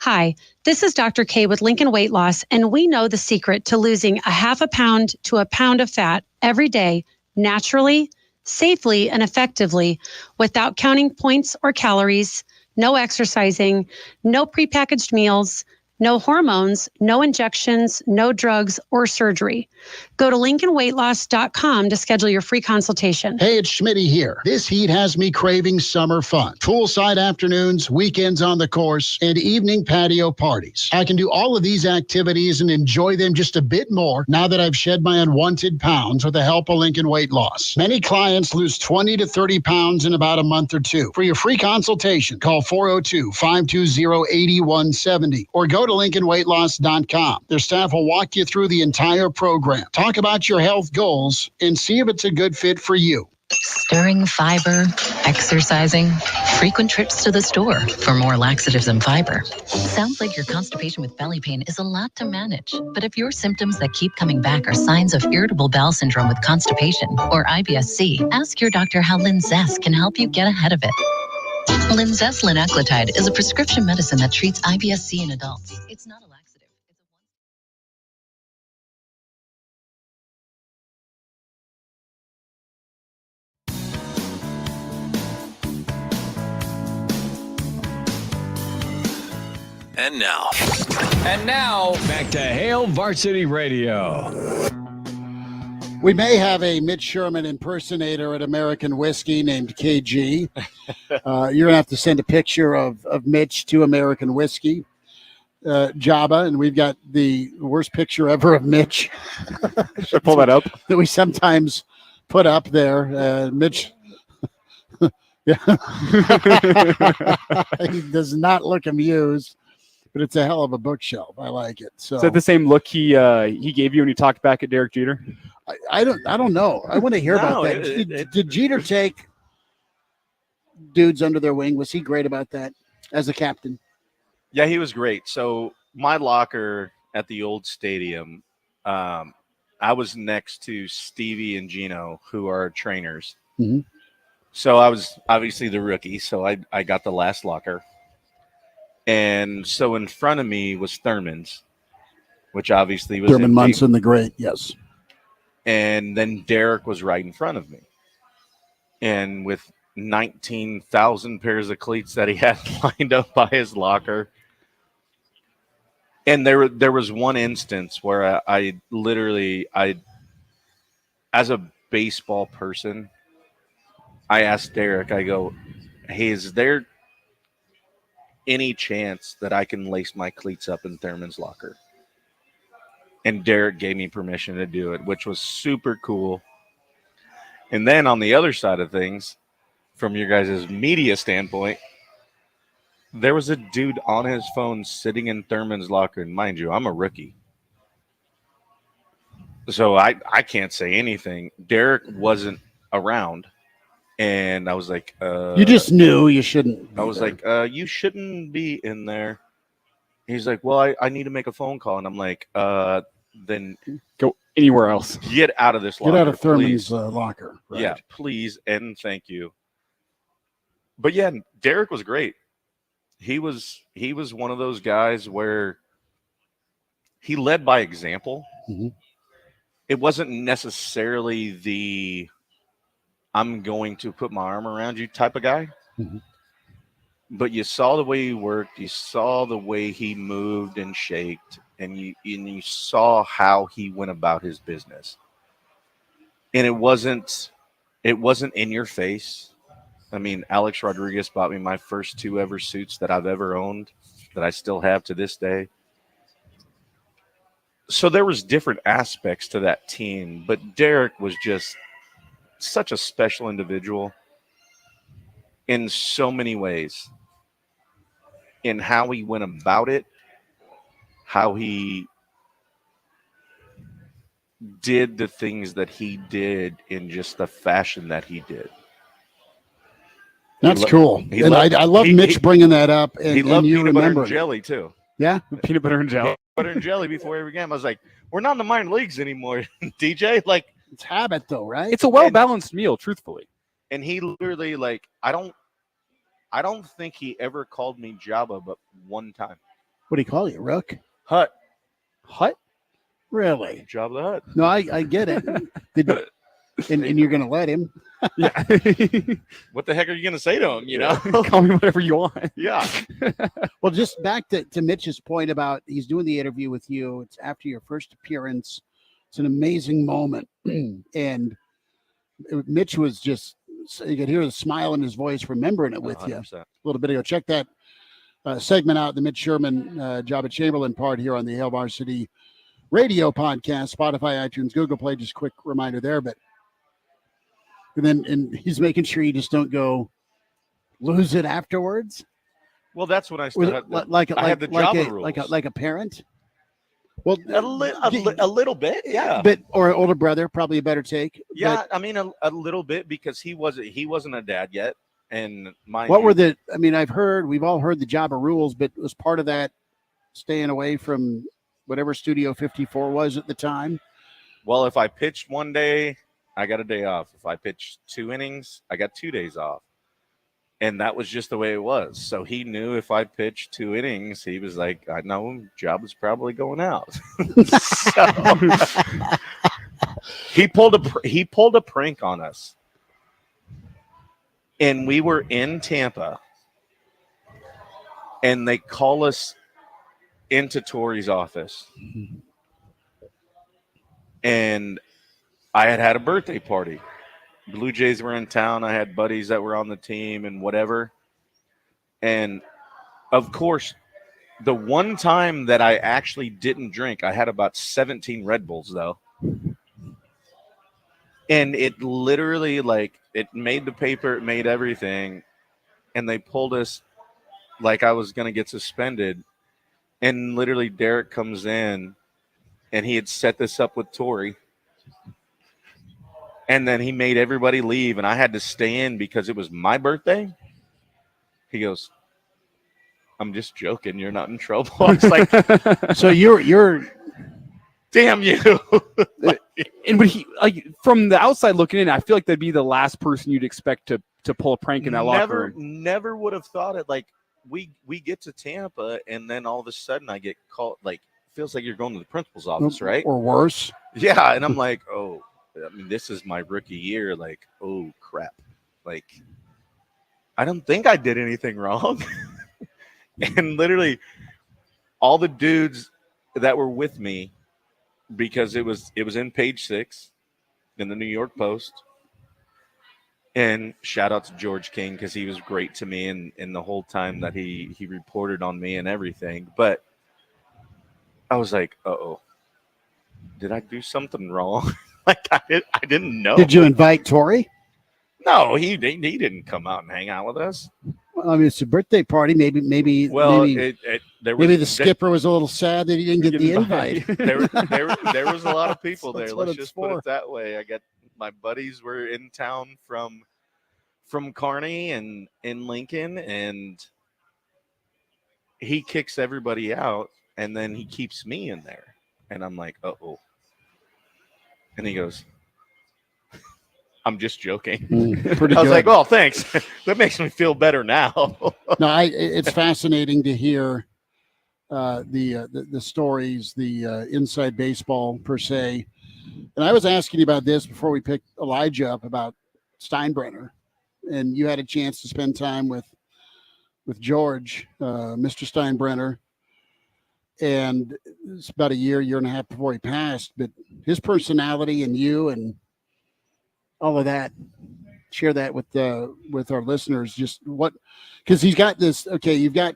Hi, this is Dr. K with Lincoln Weight Loss, and we know the secret to losing a half a pound to a pound of fat every day, naturally, safely, and effectively, without counting points or calories, no exercising, no prepackaged meals, No hormones, no injections, no drugs or surgery. Go to LincolnWeightLoss.com to schedule your free consultation. Hey, it's Schmidt here. This heat has me craving summer fun. Poolside afternoons, weekends on the course, and evening patio parties. I can do all of these activities and enjoy them just a bit more now that I've shed my unwanted pounds with the help of Lincoln Weight Loss. Many clients lose 20 to 30 pounds in about a month or two. For your free consultation, call 402-520-8170 or go to LincolnWeightLoss.com. Their staff will walk you through the entire program. Talk about your health goals and see if it's a good fit for you. Stirring fiber, exercising, frequent trips to the store for more laxatives and fiber. Sounds like your constipation with belly pain is a lot to manage. But if your symptoms that keep coming back are signs of irritable bowel syndrome with constipation or IBS-C, ask your doctor how Linzess can help you get ahead of it. Linzess linaclotide is a prescription medicine that treats IBS-C in adults. It's not a laxative. And now, back to Hail Varsity Radio. We may have a Mitch Sherman impersonator at American Whiskey named KG. You're going to have to send a picture of Mitch to American Whiskey, Joba, and we've got the worst picture ever of Mitch. Should I pull that up? That we sometimes put up there. Mitch, yeah. He does not look amused. But it's a hell of a bookshelf. I like it. So is that the same look he gave you when he talked back at Derek Jeter? I don't know. I want to hear about that. Did Jeter take dudes under their wing? Was he great about that as a captain? Yeah, he was great. So my locker at the old stadium, I was next to Stevie and Gino, who are trainers. Mm-hmm. So I was obviously the rookie, so I got the last locker. And so in front of me was Thurman's, which obviously was Thurman empty. Munson the Great, yes. And then Derek was right in front of me. And with 19,000 pairs of cleats that he had lined up by his locker. And there was one instance where I literally, as a baseball person, I asked Derek, I go, hey, is there any chance that I can lace my cleats up in Thurman's locker? And Derek gave me permission to do it, which was super cool. And then on the other side of things, from your guys' media standpoint, there was a dude on his phone sitting in Thurman's locker. And mind you, I'm a rookie, so I can't say anything. Derek wasn't around. And I was like, you just knew you shouldn't. I was like, you shouldn't be in there. He's like, well, I need to make a phone call. And I'm like, then go anywhere else. Get out of this locker. Get out of Thurman's locker. Right. Yeah, please. And thank you. But yeah, Derek was great. He was one of those guys where he led by example. Mm-hmm. It wasn't necessarily the I'm going to put my arm around you type of guy. Mm-hmm. But you saw the way he worked. You saw the way he moved and shaked. And you saw how he went about his business. And it wasn't in your face. I mean, Alex Rodriguez bought me my first 2 ever suits that I've ever owned that I still have to this day. So there was different aspects to that team. But Derek was just such a special individual in so many ways, in how he went about it, how he did the things that he did in just the fashion that he did. That's cool. And I love Mitch bringing that up. And he loved you peanut butter remember and jelly too. Yeah, peanut butter and jelly. Peanut butter and jelly before every game. I was like, we're not in the minor leagues anymore, DJ. Like, it's habit though, right? It's a well-balanced meal, truthfully. And he literally, like, I don't think he ever called me Joba, but one time. What do you call you, Rook? Hut. Really? Joba the Hut. No, I get it. and you're going to let him. Yeah. What the heck are you going to say to him? You know, Call me whatever you want. Yeah. Well, just back to Mitch's point about he's doing the interview with you. It's after your first appearance. It's an amazing moment. And Mitch was just, you could hear the smile in his voice, remembering it with 100%. you a little bit ago. Check that segment out, the Mitch Sherman, Joba Chamberlain part here on the Hail Varsity Radio podcast, Spotify, iTunes, Google Play. Just quick reminder there. But and he's making sure you just don't go lose it afterwards. Well, that's when I still had the Joba rules. Like a parent. Well, a little bit, yeah. But or an older brother, probably a better take. Yeah, but, I mean a little bit because he wasn't a dad yet, and we've all heard the Joba rules, but was part of that staying away from whatever Studio 54 was at the time? Well, if I pitched one day, I got a day off. If I pitched 2 innings, I got 2 days off. And that was just the way it was. So he knew if I pitched 2 innings, he was like, I know Joba's probably going out. He pulled a prank on us. And we were in Tampa. And they call us into Torrey's office. And I had a birthday party. Blue Jays were in town. I had buddies that were on the team and whatever. And, of course, the one time that I actually didn't drink, I had about 17 Red Bulls, though. And it literally, it made the paper, it made everything. And they pulled us like I was going to get suspended. And literally Derek comes in, and he had set this up with Torrey. And then he made everybody leave, and I had to stay in because it was my birthday. He goes, I'm just joking. You're not in trouble. I was like, so you're damn you. And he, from the outside looking in, I feel like that'd be the last person you'd expect to pull a prank in that locker room. Never would have thought it. Like we get to Tampa, and then all of a sudden I get called. Like, feels like you're going to the principal's office, right? Or worse. Yeah, and I'm like, oh. I mean, this is my rookie year. Like, oh, crap. Like, I don't think I did anything wrong. And literally all the dudes that were with me, because it was in Page 6 in the New York Post. And shout out to George King because he was great to me in the whole time that he reported on me and everything. But I was like, uh-oh, did I do something wrong? Like I didn't know. Did you invite Torrey? No, he didn't come out and hang out with us. Well, I mean, it's a birthday party. Maybe the skipper was a little sad that he didn't get the invite. There was a lot of people there. Let's just put it that way. My buddies were in town from Kearney and in Lincoln, and he kicks everybody out, and then he keeps me in there, and I'm like, uh-oh. And he goes, I'm just joking. Pretty I was good. like, well, thanks. That makes me feel better now. No, it's fascinating to hear the stories, the inside baseball per se. And I was asking you about this before we picked Elijah up about Steinbrenner. And you had a chance to spend time with George, Mr. Steinbrenner. And it's about a year and a half before he passed, but his personality and you and all of that, share that with our listeners. Just because he's got this. Okay, you've got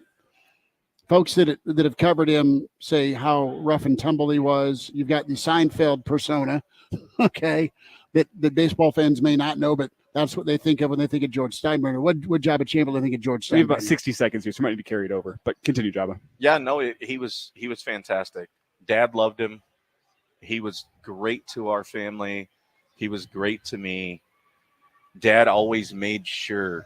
folks that have covered him say how rough and tumble he was. You've got the Seinfeld persona, okay, that baseball fans may not know, but that's what they think of when they think of George Steinbrenner. What Joba Chamberlain think of George Steinbrenner? We have about 60 seconds here, so it might be carried over. But continue, Joba. Yeah, no, he was fantastic. Dad loved him. He was great to our family. He was great to me. Dad always made sure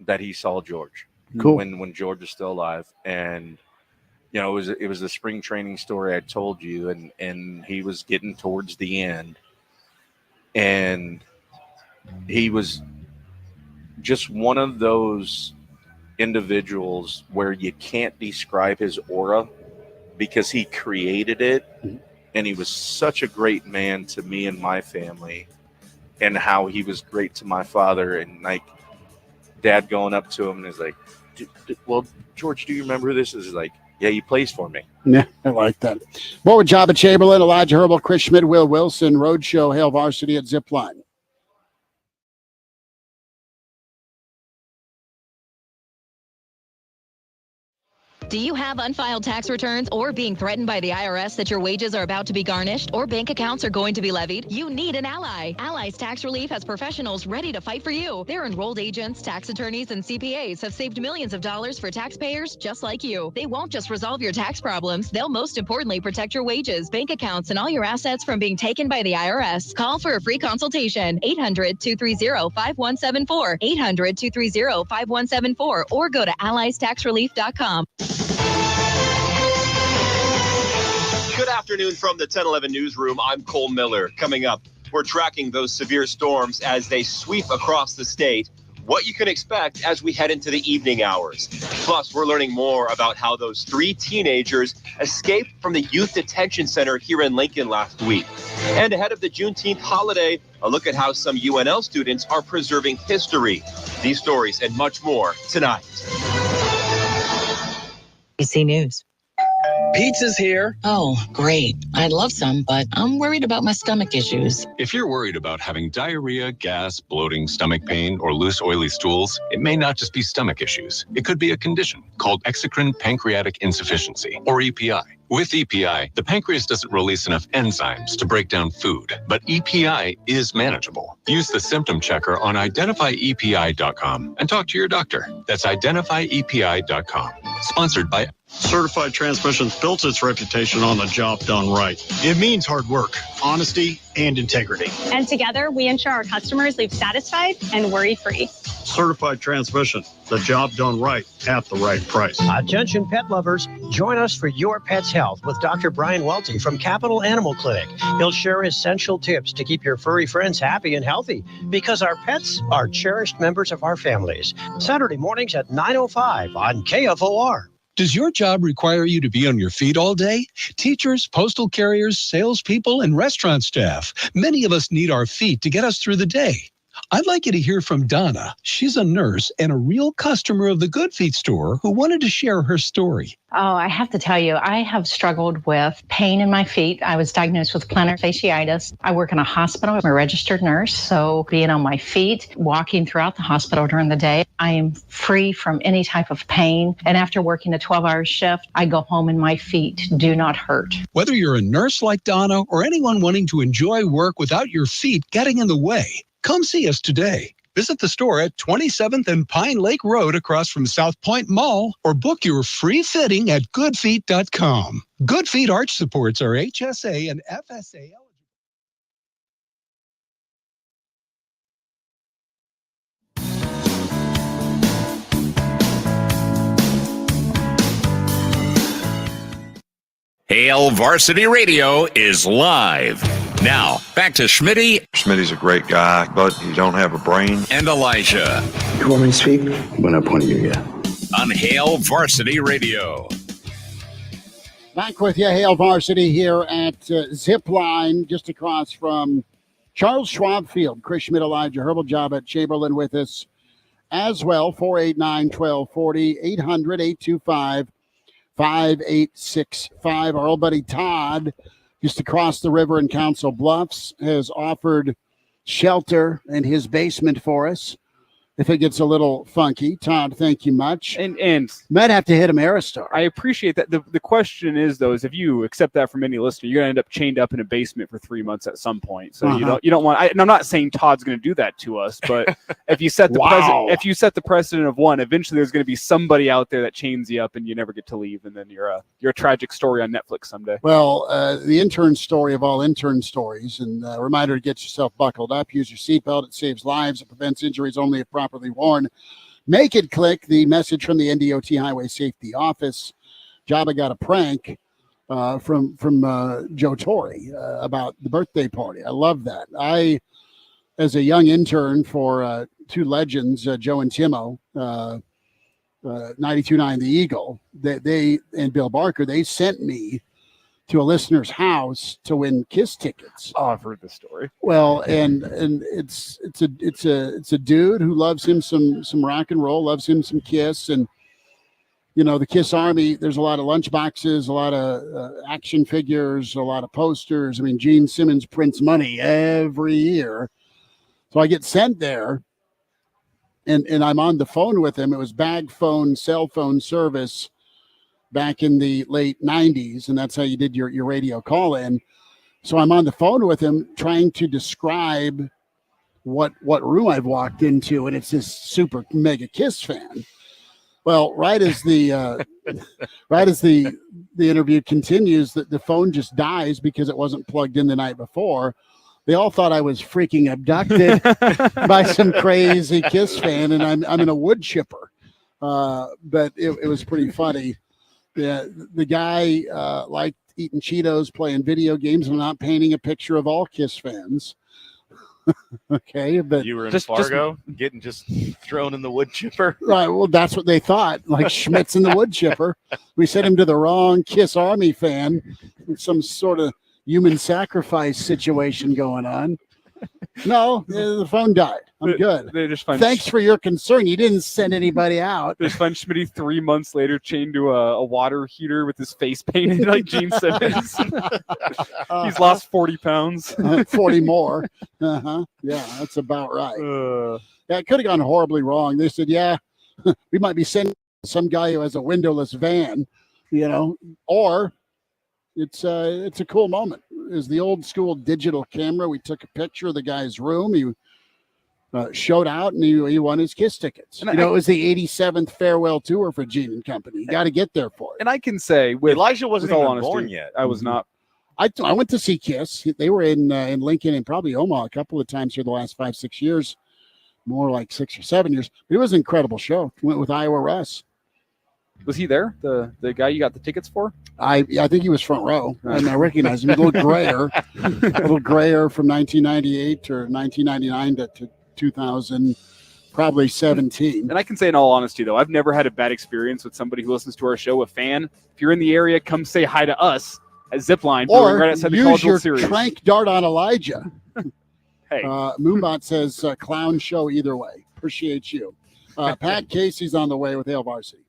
that he saw George. Cool. When George was still alive, and you know, it was the spring training story I told you, and he was getting towards the end, and he was just one of those individuals where you can't describe his aura because he created it, and he was such a great man to me and my family. and how he was great to my father, and like Dad going up to him and is like, well, George, do you remember who this is? He's like, yeah, he plays for me. Yeah, I like that. What would Joba Chamberlain, Elijah Herbel, Chris Schmidt, Will Wilson, Roadshow, Hail Varsity at Zipline? Do you have unfiled tax returns or being threatened by the IRS that your wages are about to be garnished or bank accounts are going to be levied? You need an ally. Allies Tax Relief has professionals ready to fight for you. Their enrolled agents, tax attorneys, and CPAs have saved millions of dollars for taxpayers just like you. They won't just resolve your tax problems. They'll most importantly protect your wages, bank accounts, and all your assets from being taken by the IRS. Call for a free consultation. 800-230-5174. 800-230-5174 or go to alliestaxrelief.com. Good afternoon from the 1011 newsroom. I'm Cole Miller. Coming up, we're tracking those severe storms as they sweep across the state, what you can expect as we head into the evening hours. Plus, we're learning more about how those 3 teenagers escaped from the youth detention center here in Lincoln last week. And ahead of the Juneteenth holiday, a look at how some UNL students are preserving history. These stories and much more tonight. ABC News. Pizza's here. Oh, great. I'd love some, but I'm worried about my stomach issues. If you're worried about having diarrhea, gas, bloating, stomach pain, or loose, oily stools, it may not just be stomach issues. It could be a condition called exocrine pancreatic insufficiency, or EPI. With EPI, the pancreas doesn't release enough enzymes to break down food, but EPI is manageable. Use the symptom checker on identifyepi.com and talk to your doctor. That's identifyepi.com. Sponsored by Certified Transmissions built its reputation on the job done right. It means hard work, honesty, and integrity. And together, we ensure our customers leave satisfied and worry-free. Certified Transmission, the job done right at the right price. Attention pet lovers, join us for Your Pet's Health with Dr. Brian Welty from Capital Animal Clinic. He'll share essential tips to keep your furry friends happy and healthy because our pets are cherished members of our families. Saturday mornings at 9:05 on KFOR. Does your job require you to be on your feet all day? Teachers, postal carriers, salespeople, and restaurant staff. Many of us need our feet to get us through the day. I'd like you to hear from Donna. She's a nurse and a real customer of the Good Feet store who wanted to share her story. Oh, I have to tell you, I have struggled with pain in my feet. I was diagnosed with plantar fasciitis. I work in a hospital. I'm a registered nurse, so being on my feet, walking throughout the hospital during the day, I am free from any type of pain. And after working a 12-hour shift, I go home and my feet do not hurt. Whether you're a nurse like Donna or anyone wanting to enjoy work without your feet getting in the way, come see us today. Visit the store at 27th and Pine Lake Road across from South Point Mall or book your free fitting at goodfeet.com. Good Feet arch supports are HSA and FSA eligible. Hail Varsity Radio is live. Now, back to Schmitty. Schmitty's a great guy, but he don't have a brain. And Elijah. You want me to speak? We're not pointing you yet. On Hail Varsity Radio. Back with you, Hail Varsity here at Zipline, just across from Charles Schwab Field. Chris Schmidt, Elijah Herbel, Joba Chamberlain with us as well. 489-1240, 800-825-5865. Our old buddy Todd, just across the river in Council Bluffs, has offered shelter in his basement for us if it gets a little funky. Todd, thank you much. And might have to hit Ameristar. I appreciate that. The question is, though, is if you accept that from any listener, you're going to end up chained up in a basement for 3 months at some point. So you don't want. And I'm not saying Todd's going to do that to us, but if you set the if you set the precedent of one, eventually there's going to be somebody out there that chains you up and you never get to leave, and then you're a tragic story on Netflix someday. Well, the intern story of all intern stories, and a reminder to get yourself buckled up. Use your seatbelt. It saves lives. It prevents injuries only if properly worn. Make it click. The message from the NDOT Highway Safety Office. Joba got a prank from Joe Torre about the birthday party. I love that. I, as a young intern for two legends, Joe and Timo, 92.9 The Eagle, they and Bill Barker, they sent me to a listener's house to win Kiss tickets. Oh, I've heard this story. Well, and it's a dude who loves him some rock and roll, loves him some Kiss, and the Kiss Army. There's a lot of lunch boxes, a lot of action figures, a lot of posters. I mean, Gene Simmons prints money every year, so I get sent there, and I'm on the phone with him. It was bag phone, cell phone service back in the late 90s, and that's how you did your radio call in. So I'm on the phone with him trying to describe what room I've walked into, and it's this super mega Kiss fan. Well, right as the interview continues, the phone just dies because it wasn't plugged in the night before. They all thought I was freaking abducted by some crazy Kiss fan, and I'm in a wood chipper. But it was pretty funny. The guy liked eating Cheetos, playing video games, and not painting a picture of all Kiss fans. Okay, but you were in Fargo, getting just thrown in the wood chipper. Right. Well, that's what they thought. Like Schmidt's in the wood chipper. We sent him to the wrong Kiss Army fan. Some sort of human sacrifice situation going on. No, the phone died. I'm good. They just find Thanks for your concern. You didn't send anybody out. They just find Schmidt 3 months later chained to a water heater with his face painted like Gene Simmons. He's lost 40 pounds. 40 more. Yeah, that's about right. Yeah, it could have gone horribly wrong. They said, yeah, we might be sending some guy who has a windowless van, or it's a cool moment. Is the old school digital camera. We took a picture of the guy's room. He showed out, and he won his Kiss tickets. And it was the 87th farewell tour for Gene and Company. You got to get there for it. And I can say, Elijah wasn't with all even honesty, born yet. I was not. I went to see Kiss. They were in Lincoln and probably Omaha a couple of times here the last 5-6 years, more like 6 or 7 years. But it was an incredible show. Went with Iowa Russ. Was he there? The guy you got the tickets for? I think he was front row, and I recognized him. A little grayer, from 1998 or 1999 to 2000, probably 17. And I can say in all honesty, though, I've never had a bad experience with somebody who listens to our show, a fan. If you're in the area, come say hi to us at Zipline Brewing right outside the College World Series. Use your trank dart on Elijah. Hey. Moonbot says clown show either way. Appreciate you. Pat Casey's on the way with Hail Varsity.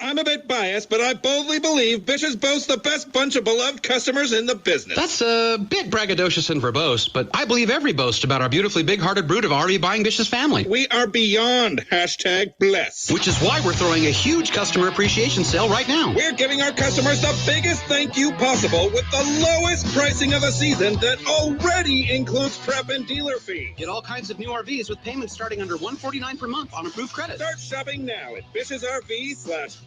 I'm a bit biased, but I boldly believe Bishop's boasts the best bunch of beloved customers in the business. That's a bit braggadocious and verbose, but I believe every boast about our beautifully big-hearted brood of RV buying Bishop's family. We are beyond #bless. Which is why we're throwing a huge customer appreciation sale right now. We're giving our customers the biggest thank you possible with the lowest pricing of the season that already includes prep and dealer fee. Get all kinds of new RVs with payments starting under $149 per month on approved credit. Start shopping now at BishopsRV/RV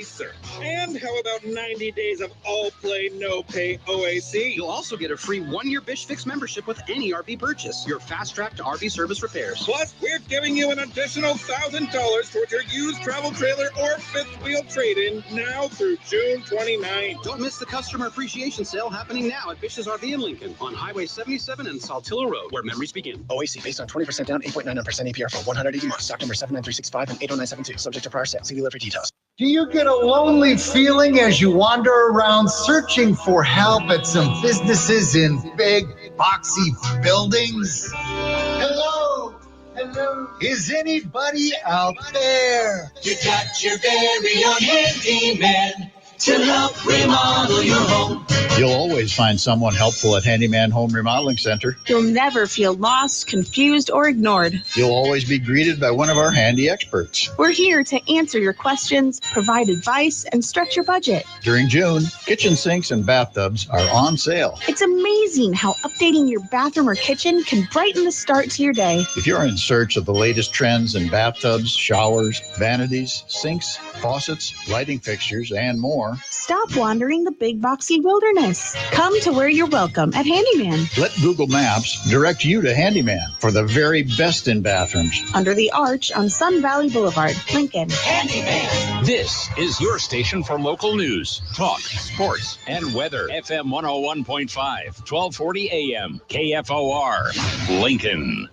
Search. And how about 90 days of all play, no pay OAC? You'll also get a free 1-year Bish Fix membership with any RV purchase. Your fast track to RV service repairs. Plus, we're giving you an additional $1,000 towards your used travel trailer or fifth wheel trade-in now through June 29th. Don't miss the customer appreciation sale happening now at Bish's RV in Lincoln on Highway 77 and Saltillo Road, where memories begin. OAC based on 20% down, 8.99% APR for 180 months. Stock number 79365 and 80972. Subject to prior sale. See dealer for details. Do you get a lonely feeling as you wander around searching for help at some businesses in big, boxy buildings? Hello? Hello? Is anybody out there? You got your very own handyman to help remodel your home. You'll always find someone helpful at Handyman Home Remodeling Center. You'll never feel lost, confused, or ignored. You'll always be greeted by one of our handy experts. We're here to answer your questions, provide advice, and stretch your budget. During June, kitchen sinks and bathtubs are on sale. It's amazing how updating your bathroom or kitchen can brighten the start to your day. If you're in search of the latest trends in bathtubs, showers, vanities, sinks, faucets, lighting fixtures, and more, stop wandering the big boxy wilderness. Come to where you're welcome at Handyman. Let Google Maps direct you to Handyman for the very best in bathrooms. Under the arch on Sun Valley Boulevard, Lincoln. Handyman. This is your station for local news, talk, sports, and weather. FM 101.5, 1240 AM, KFOR, Lincoln.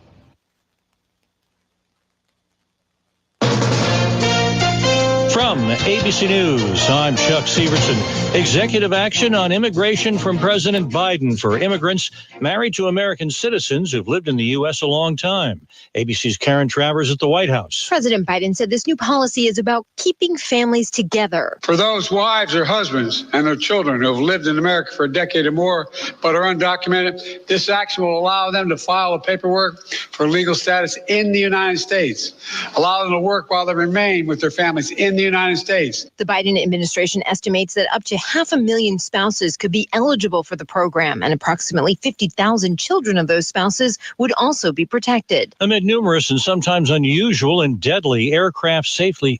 From ABC News, I'm Chuck Severson. Executive action on immigration from President Biden for immigrants married to American citizens who've lived in the U.S. a long time. ABC's Karen Travers at the White House. President Biden said this new policy is about keeping families together. For those wives or husbands and their children who have lived in America for a decade or more but are undocumented, this action will allow them to file the paperwork for legal status in the United States, allow them to work while they remain with their families in the United States. The Biden administration estimates that up to 500,000 spouses could be eligible for the program, and approximately 50,000 children of those spouses would also be protected. Amid numerous and sometimes unusual and deadly aircraft safety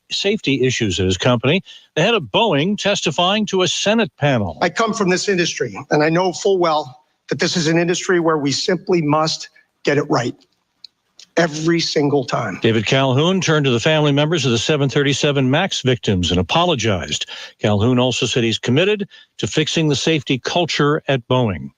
issues at his company, the head of Boeing testifying to a Senate panel. I come from this industry, and I know full well that this is an industry where we simply must get it right. Every single time. David Calhoun turned to the family members of the 737 MAX victims and apologized. Calhoun also said he's committed to fixing the safety culture at Boeing.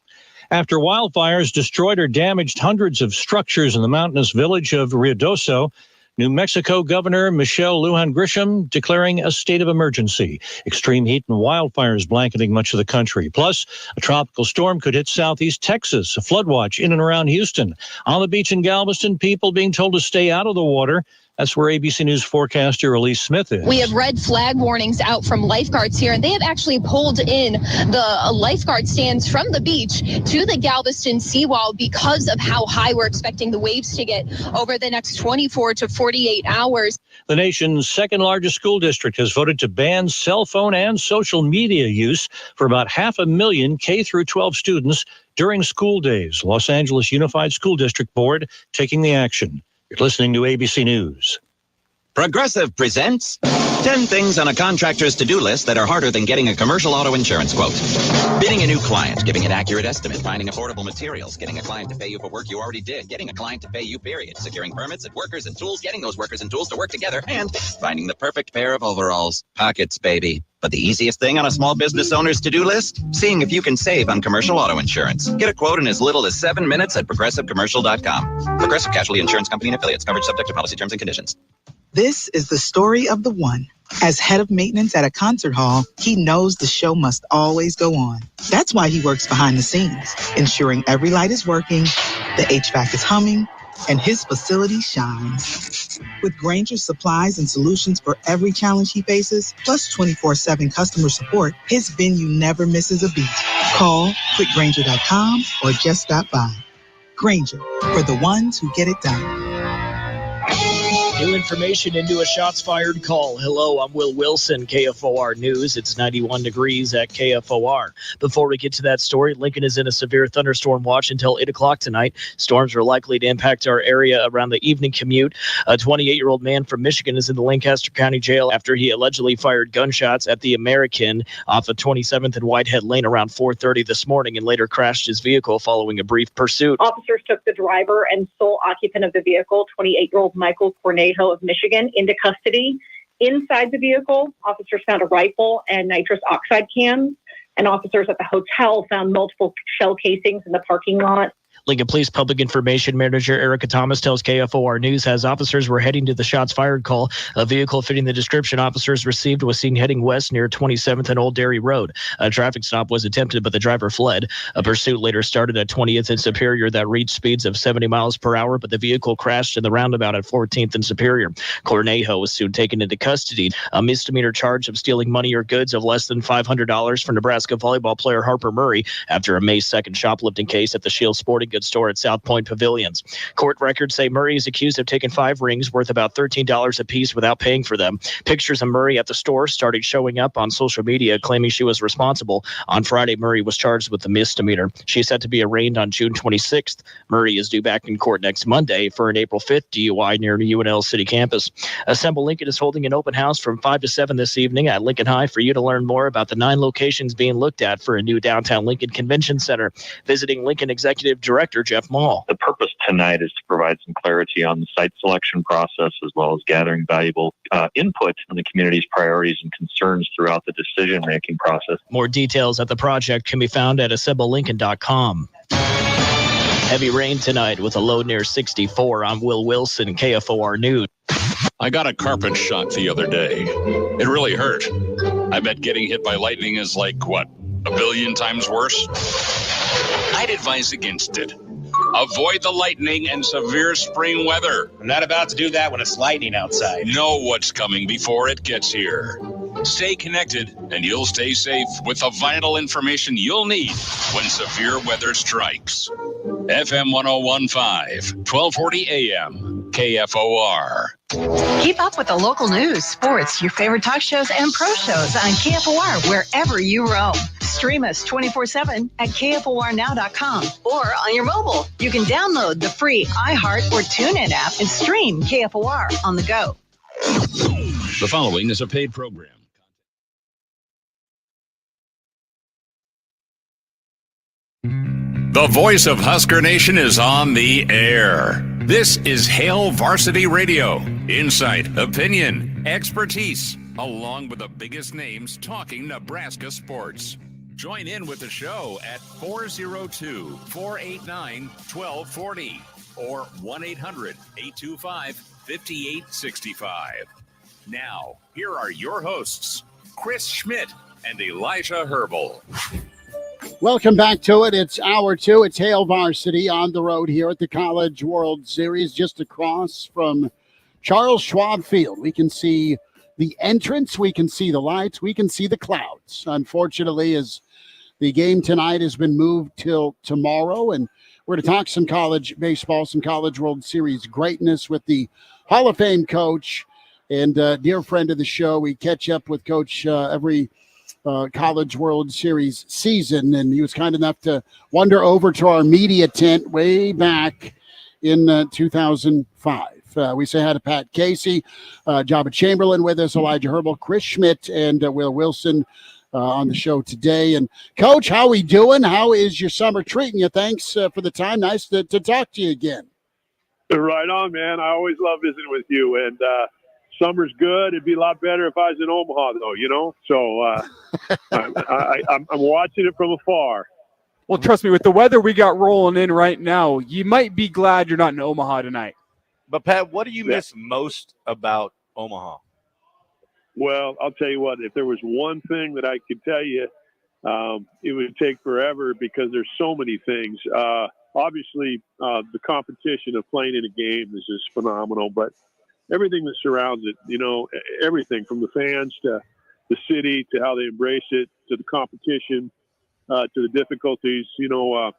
After wildfires destroyed or damaged hundreds of structures in the mountainous village of Ruidoso, New Mexico Governor Michelle Lujan Grisham declaring a state of emergency. Extreme heat and wildfires blanketing much of the country. Plus, a tropical storm could hit southeast Texas, a flood watch in and around Houston. On the beach in Galveston, people being told to stay out of the water. That's where ABC News forecaster Elise Smith is. We have red flag warnings out from lifeguards here, and they have actually pulled in the lifeguard stands from the beach to the Galveston seawall because of how high we're expecting the waves to get over the next 24 to 48 hours. The nation's second largest school district has voted to ban cell phone and social media use for about 500,000 K through 12 students during school days. Los Angeles Unified School District Board taking the action. You're listening to ABC News. Progressive presents 10 things on a contractor's to-do list that are harder than getting a commercial auto insurance quote. Bidding a new client, giving an accurate estimate, finding affordable materials, getting a client to pay you for work you already did, getting a client to pay you, period, securing permits and workers and tools, getting those workers and tools to work together, and finding the perfect pair of overalls. Pockets, baby. But the easiest thing on a small business owner's to-do list? Seeing if you can save on commercial auto insurance. Get a quote in as little as 7 minutes at progressivecommercial.com. Progressive Casualty Insurance Company and Affiliates. Coverage subject to policy terms and conditions. This is the story of the one. As head of maintenance at a concert hall, he knows the show must always go on. That's why he works behind the scenes, ensuring every light is working, the HVAC is humming, and his facility shines. With Grainger's supplies and solutions for every challenge he faces, plus 24/7 customer support, his venue never misses a beat. Call quickgrainger.com or just stop by. Grainger, for the ones who get it done. New information into a shots fired call. Hello, I'm Will Wilson, KFOR News. It's 91 degrees at KFOR. Before we get to that story, Lincoln is in a severe thunderstorm watch until 8 o'clock tonight. Storms are likely to impact our area around the evening commute. A 28-year-old man from Michigan is in the Lancaster County Jail after he allegedly fired gunshots at the American off of 27th and Whitehead Lane around 4:30 this morning and later crashed his vehicle following a brief pursuit. Officers took the driver and sole occupant of the vehicle, 28-year-old Michael Cornhusker of Michigan, into custody. Inside the vehicle, officers found a rifle and nitrous oxide cans, and officers at the hotel found multiple shell casings in the parking lot. Lincoln Police Public Information Manager Erica Thomas tells KFOR News as officers were heading to the shots fired call, a vehicle fitting the description officers received was seen heading west near 27th and Old Dairy Road. A traffic stop was attempted, but the driver fled. A pursuit later started at 20th and Superior that reached speeds of 70 miles per hour, but the vehicle crashed in the roundabout at 14th and Superior. Cornejo was soon taken into custody. A misdemeanor charge of stealing money or goods of less than $500 for Nebraska volleyball player Harper Murray after a May 2nd shoplifting case at the Shield Sporting Goods store at South Point Pavilions. Court records say Murray is accused of taking 5 rings worth about $13 apiece without paying for them. Pictures of Murray at the store started showing up on social media claiming she was responsible. On Friday, Murray was charged with the misdemeanor. She is set to be arraigned on June 26th. Murray is due back in court next Monday for an April 5th DUI near the UNL City campus. Assemble Lincoln is holding an open house from 5 to 7 this evening at Lincoln High for you to learn more about the 9 locations being looked at for a new downtown Lincoln Convention Center. Visiting Lincoln Executive Director Jeff Mall. The purpose tonight is to provide some clarity on the site selection process as well as gathering valuable input on the community's priorities and concerns throughout the decision-making process. More details at the project can be found at assemblelincoln.com. Heavy rain tonight with a low near 64. I'm Will Wilson, KFOR News. I got a carpet shock the other day. It really hurt. I bet getting hit by lightning is like, what, 1 billion times worse? I'd advise against it. Avoid the lightning and severe spring weather. I'm not about to do that when it's lightning outside. Know what's coming before it gets here. Stay connected, and you'll stay safe with the vital information you'll need when severe weather strikes. FM 1015, 1240 AM, KFOR. Keep up with the local news, sports, your favorite talk shows, and pro shows on KFOR wherever you roam. Stream us 24/7 at KFORnow.com or on your mobile. You can download the free iHeart or TuneIn app and stream KFOR on the go. The following is a paid program. The voice of Husker Nation is on the air. This is Hail Varsity Radio. Insight, opinion, expertise, along with the biggest names talking Nebraska sports. Join in with the show at 402-489-1240 or 1-800-825-5865. Now, here are your hosts, Chris Schmidt and Elijah Herbel. Welcome back to it. It's hour 2. It's Hail Varsity on the road here at the College World Series, just across from Charles Schwab Field. We can see the entrance. We can see the lights. We can see the clouds. Unfortunately, as the game tonight has been moved till tomorrow, and we're going to talk some college baseball, some College World Series greatness with the Hall of Fame coach and dear friend of the show. We catch up with Coach every College World Series season, and he was kind enough to wander over to our media tent way back in 2005. We say hi to Pat Casey, Joba Chamberlain with us, Elijah Herbel, Chris Schmidt, and Will Wilson on the show today. And Coach, how we doing? How is your summer treating you? Thanks for the time. Nice to talk to you again. Right on, man. I always love visiting with you, and summer's good. It'd be a lot better if I was in Omaha, though, you know? So I'm watching it from afar. Well, trust me, with the weather we got rolling in right now, you might be glad you're not in Omaha tonight. But, Pat, what do you miss most about Omaha? Well, I'll tell you what, if there was one thing that I could tell you, it would take forever because there's so many things. Obviously, the competition of playing in a game is just phenomenal, but everything that surrounds it, you know, everything from the fans to the city to how they embrace it to the competition to the difficulties, you know,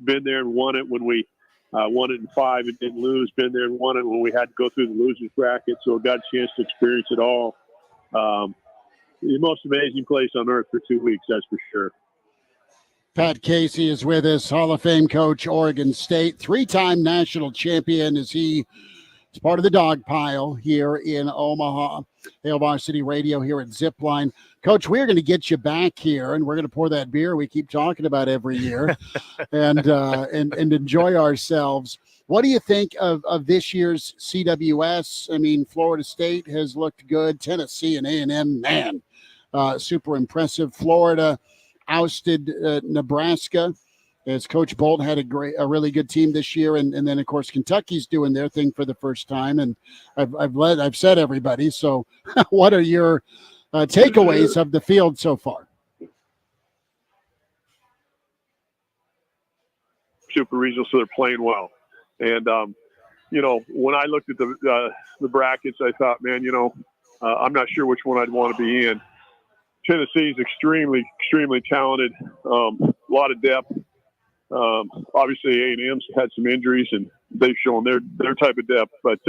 been there and won it when we won it in 5 and didn't lose, been there and won it when we had to go through the losers bracket, so got a chance to experience it all. The most amazing place on earth for 2 weeks, that's for sure. Pat Casey is with us, Hall of Fame coach, Oregon State, 3-time national champion. Is part of the dog pile here in Omaha. Hail Varsity Radio here at Zipline. Coach, we're going to get you back here, and we're going to pour that beer we keep talking about every year and enjoy ourselves. What do you think of this year's CWS? I mean, Florida State has looked good. Tennessee and A&M, man, super impressive. Florida ousted Nebraska, as Coach Bolt had a really good team this year, and then of course Kentucky's doing their thing for the first time. And I've said everybody. So, what are your takeaways of the field so far? Super regional, so they're playing well. And you know, when I looked at the brackets, I thought, man, you know, I'm not sure which one I'd want to be in. Tennessee's extremely talented, a lot of depth. Obviously A&M's had some injuries and they've shown their type of depth, but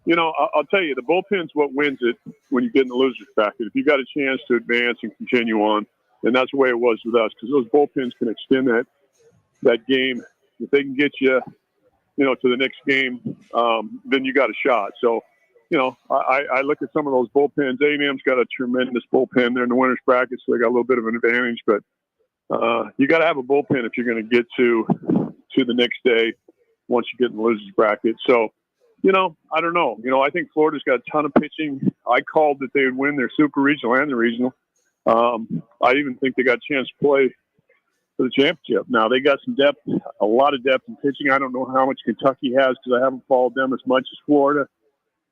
you know, I'll tell you, the bullpen's what wins it when you get in the losers bracket. If you got a chance to advance and continue on, and that's the way it was with us, because those bullpens can extend that game. If they can get you, you know, to the next game, then you got a shot. So, you know, I look at some of those bullpens. A&M's got a tremendous bullpen. They're in the winners bracket, so they got a little bit of an advantage, but you got to have a bullpen if you're going to get to the next day once you get in the losers bracket. So, you know, I don't know. You know, I think Florida's got a ton of pitching. I called that they would win their super regional and the regional. I even think they got a chance to play for the championship. Now, they got some depth, a lot of depth in pitching. I don't know how much Kentucky has because I haven't followed them as much as Florida.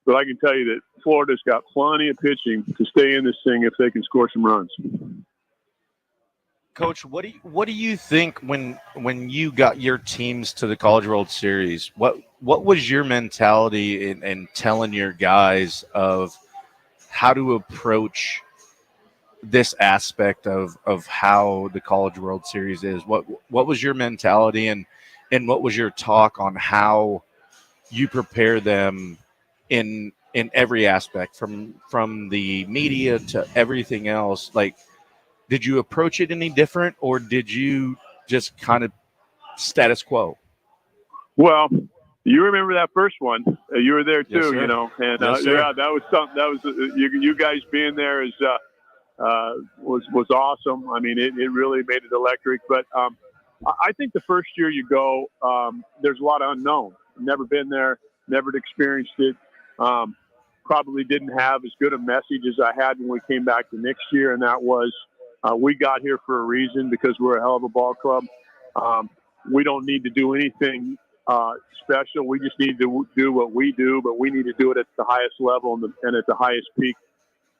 But I can tell you that Florida's got plenty of pitching to stay in this thing if they can score some runs. Coach, what do you think when you got your teams to the College World Series? What was your mentality in telling your guys of how to approach this aspect of how the College World Series is? What was your mentality and what was your talk on how you prepare them in every aspect from the media to everything else? Like, did you approach it any different, or did you just kind of status quo? Well, you remember that first one. You were there too, Yes, sir. you know, and Yes, sir. yeah, that was something. That was you guys being there was awesome. I mean, it really made it electric. But I think the first year you go, there's a lot of unknown. Never been there, never experienced it. Probably didn't have as good a message as I had when we came back the next year, and that was we got here for a reason because we're a hell of a ball club. We don't need to do anything special. We just need to do what we do, but we need to do it at the highest level and at the highest peak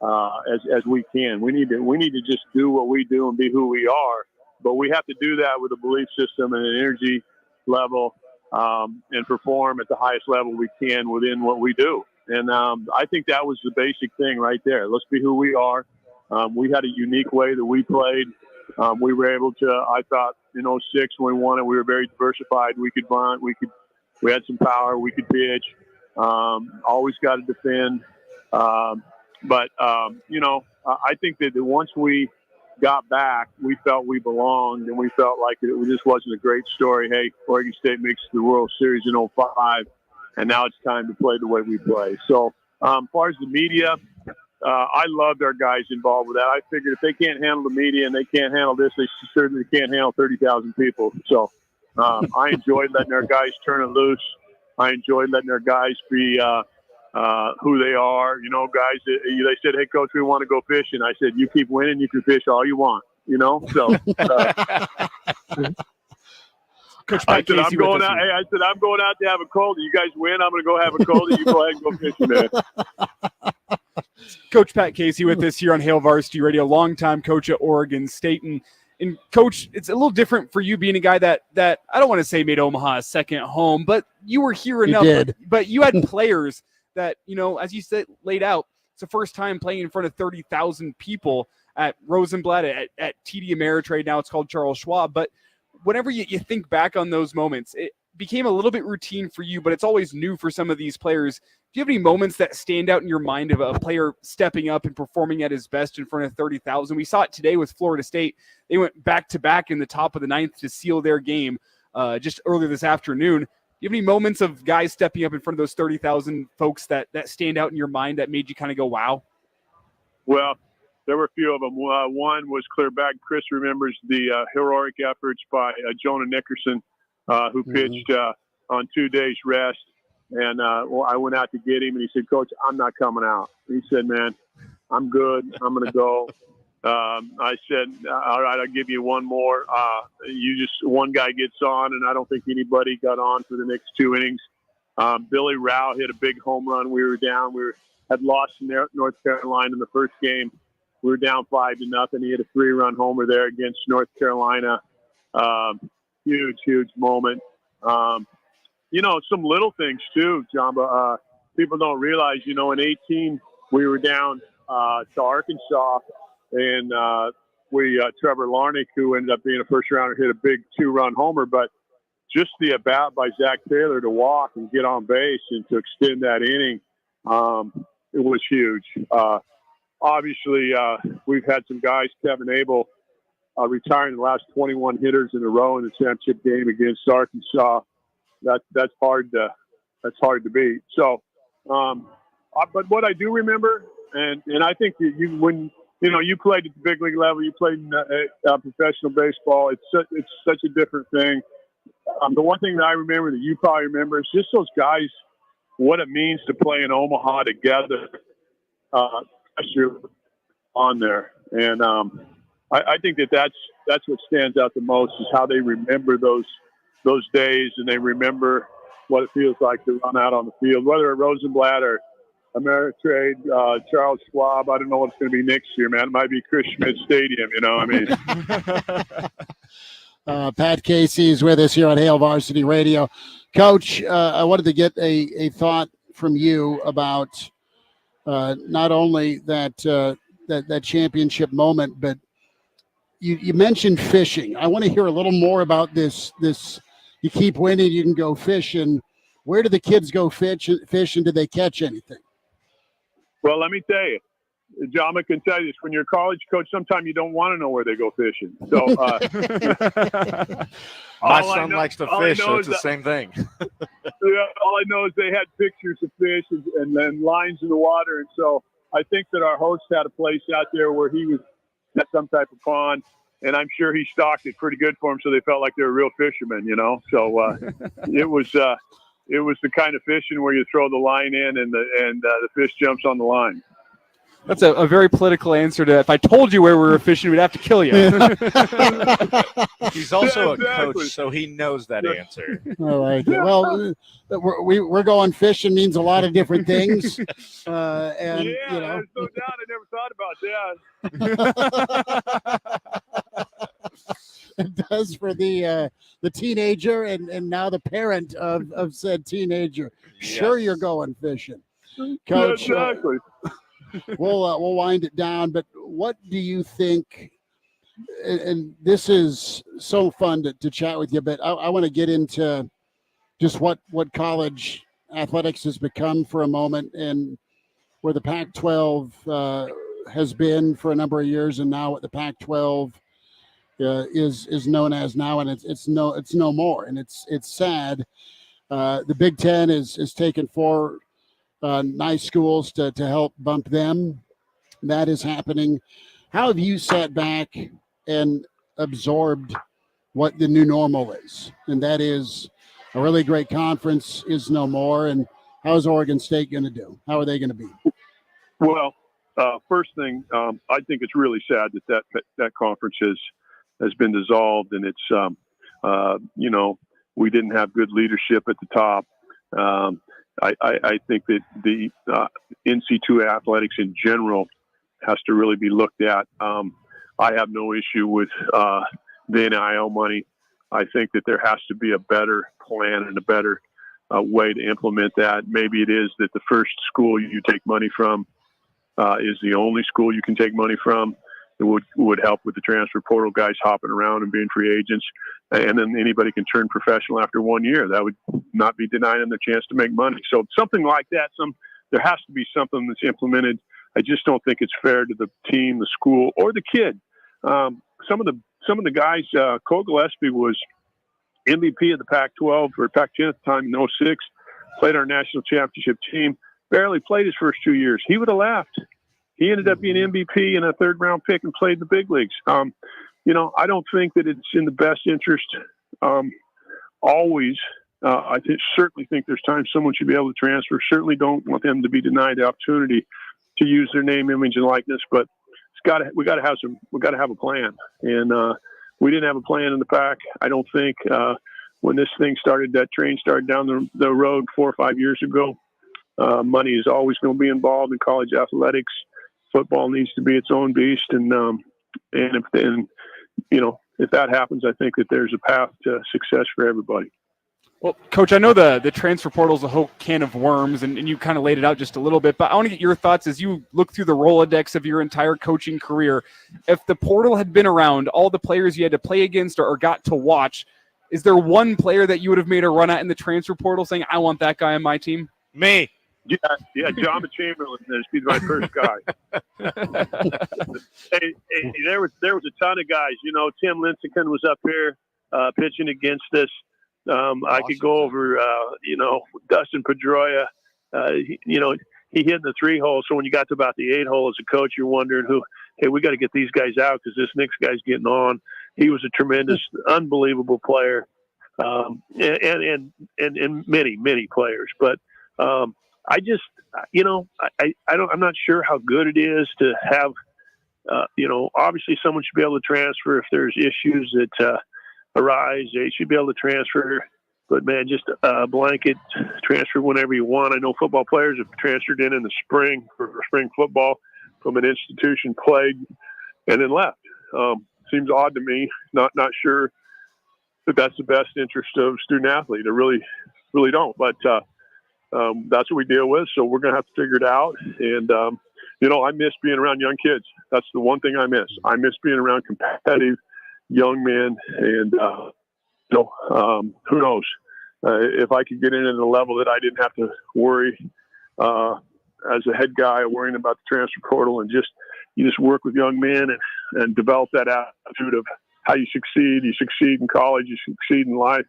as we can. We need to just do what we do and be who we are, but we have to do that with a belief system and an energy level and perform at the highest level we can within what we do. And I think that was the basic thing right there. Let's be who we are. We had a unique way that we played. We were able to, I thought, in 06 when we won it, we were very diversified. We could bunt. We had some power. We could pitch. Always got to defend. But I think that once we got back, we felt we belonged, and we felt like it just wasn't a great story. Hey, Oregon State makes the World Series in 05, and now it's time to play the way we play. So as far as the media, I loved our guys involved with that. I figured if they can't handle the media and they can't handle this, they certainly can't handle 30,000 people. So I enjoyed letting our guys turn it loose. I enjoyed letting our guys be who they are. You know, guys, they said, hey, Coach, we want to go fishing. I said, you keep winning, you can fish all you want, you know. So Coach I said, I'm going out. Hey, I said, I'm going out to have a cold. You guys win, I'm going to go have a cold. You go ahead and go fishing, man. Coach Pat Casey with us here on Hail Varsity Radio, longtime coach at Oregon State. And Coach, it's a little different for you being a guy that I don't want to say made Omaha a second home, but you were here enough. But you had players that, as you said, laid out, it's the first time playing in front of 30,000 people at Rosenblatt, at TD Ameritrade. Now it's called Charles Schwab. But whenever you think back on those moments, it became a little bit routine for you, but it's always new for some of these players. Do you have any moments that stand out in your mind of a player stepping up and performing at his best in front of 30,000? We saw it today with Florida State. They went back-to-back in the top of the ninth to seal their game just earlier this afternoon. Do you have any moments of guys stepping up in front of those 30,000 folks that stand out in your mind that made you kind of go, wow? Well, there were a few of them. One was clear back. Chris remembers the heroic efforts by Jonah Nickerson, who pitched on 2 days rest. And I went out to get him, and he said, Coach, I'm not coming out. He said, man, I'm good. I'm going to go. I said, all right, I'll give you one more. One guy gets on, and I don't think anybody got on for the next 2 innings. Billy Rao hit a big home run. We were down. Had lost to North Carolina in the first game. We were down 5-0. He hit a 3-run homer there against North Carolina. Huge moment. Some little things too, Jamba. People don't realize, in 18, we were down to Arkansas, and Trevor Larnick, who ended up being a first-rounder, hit a big 2-run homer. But just the at-bat by Zach Taylor to walk and get on base and to extend that inning, it was huge. Obviously, we've had some guys, Kevin Abel, retiring the last 21 hitters in a row in the championship game against Arkansas. That's hard to beat. So, but what I do remember, and I think that you played at the big league level, you played in professional baseball. It's such a different thing. The one thing that I remember that you probably remember is just those guys, what it means to play in Omaha together. On there, and I think that's what stands out the most is how they remember those days, and they remember what it feels like to run out on the field, whether at Rosenblatt or Ameritrade, Charles Schwab. I don't know what it's going to be next year, man. It might be Chris Schmidt Stadium, you know. I mean, Pat Casey is with us here on Hail Varsity Radio. Coach, I wanted to get a thought from you about not only that championship moment, but you mentioned fishing. I want to hear a little more about this. You keep winning, you can go fishing. Where do the kids go fish, and do they catch anything? well, let me tell you, John, I can tell you this. When you're a college coach, sometimes you don't want to know where they go fishing. So my son likes to fish, so it's the same thing. All I know is they had pictures of fish and then lines in the water. And so I think that our host had a place out there where he was at some type of pond, and I'm sure he stocked it pretty good for them, so they felt like they were real fishermen, you know. So it was the kind of fishing where you throw the line in and the fish jumps on the line. That's a very political answer to, if I told you where we were fishing, we'd have to kill you. He's also a coach, so he knows that answer. I like it. Well, we're going fishing means a lot of different things. And, yeah, you know. there's no doubt. I never thought about that. It does for the teenager and now the parent of said teenager. Sure, you're going fishing. Coach, yeah, exactly. We'll wind it down, but what do you think? And this is so fun to chat with you, but I want to get into just what college athletics has become for a moment, and where the Pac-12 has been for a number of years, and now what the Pac-12 is known as now, and it's no more, and it's sad. The Big Ten is taken for nice schools to help bump them. That is happening. How have you sat back and absorbed what the new normal is? And that is a really great conference is no more. And how is Oregon State going to do? How are they going to be? Well, first thing, I think it's really sad that conference has been dissolved, and it's we didn't have good leadership at the top. I think that the NC2 athletics in general has to really be looked at. I have no issue with the NIL money. I think that there has to be a better plan and a better way to implement that. Maybe it is that the first school you take money from is the only school you can take money from. It would help with the transfer portal guys hopping around and being free agents. And then anybody can turn professional after 1 year. That would not be denying them the chance to make money. So something like that, there has to be something that's implemented. I just don't think it's fair to the team, the school, or the kid. Some of the guys, Cole Gillespie was MVP of the Pac-12 or Pac-10 at the time in 2006, played our national championship team, barely played his first 2 years. He would have left. He ended up being MVP and a third-round pick and played in the big leagues. I don't think that it's in the best interest always. I certainly think there's times someone should be able to transfer. Certainly don't want them to be denied the opportunity to use their name, image, and likeness. But we got to have a plan. And we didn't have a plan in the Pac. I don't think when this thing started, that train started down the road 4 or 5 years ago. Money is always going to be involved in college athletics. Football needs to be its own beast, and if that happens, I think that there's a path to success for everybody. Well, Coach, I know the transfer portal is a whole can of worms, and you kind of laid it out just a little bit, but I want to get your thoughts as you look through the Rolodex of your entire coaching career. If the portal had been around, all the players you had to play against or got to watch, is there one player that you would have made a run at in the transfer portal saying, I want that guy on my team? Me. Yeah, Joba Chamberlain is my first guy. hey, there was a ton of guys. Tim Lincecum was up here pitching against us. I could go over, Dustin Pedroia. He hit in the 3 hole. So when you got to about the 8 hole as a coach, you're wondering hey, we got to get these guys out because this next guy's getting on. He was a tremendous, unbelievable player, and many players. But I just, I'm not sure how good it is to have, obviously someone should be able to transfer if there's issues that arise. They should be able to transfer But man, just a blanket transfer whenever you want. I know football players have transferred in the spring for spring football from an institution plagued and then left. Seems odd to me. Not sure that that's the best interest of student athlete. I really don't. But that's what we deal with. So we're going to have to figure it out. And I miss being around young kids. That's the one thing I miss. I miss being around competitive young men. And who knows? If I could get in at a level that I didn't have to worry as a head guy worrying about the transfer portal, and you just work with young men and develop that attitude of how you succeed. You succeed in college, you succeed in life.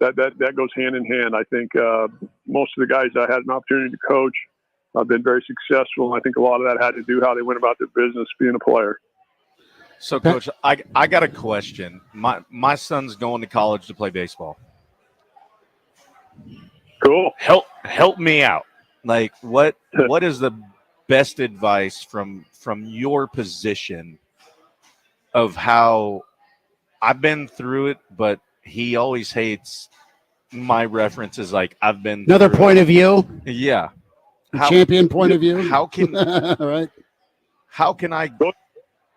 That goes hand in hand. I think most of the guys I had an opportunity to coach have been very successful. I think a lot of that had to do how they went about their business being a player. So, Coach, I got a question. My son's going to college to play baseball. Cool. Help me out. Like, what is the best advice from your position of how I've been through it, but he always hates my references? Like, I've been another point of view. Yeah. Champion point of view. How can right? How can I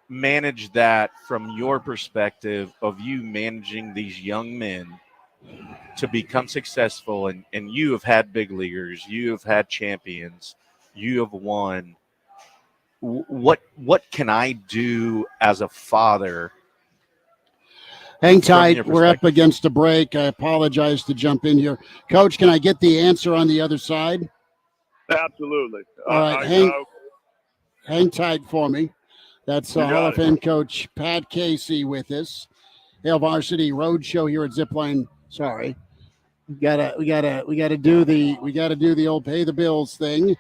manage that from your perspective of you managing these young men to become successful? And you have had big leaguers, you have had champions, you have won. What can I do as a father? Hang tight. We're up against a break. I apologize to jump in here. Coach, can I get the answer on the other side? Absolutely. All right. Hang tight for me. That's Hall of Fame coach Pat Casey with us. Hail Varsity Road Show here at Zipline. Sorry. We gotta do the old pay the bills thing.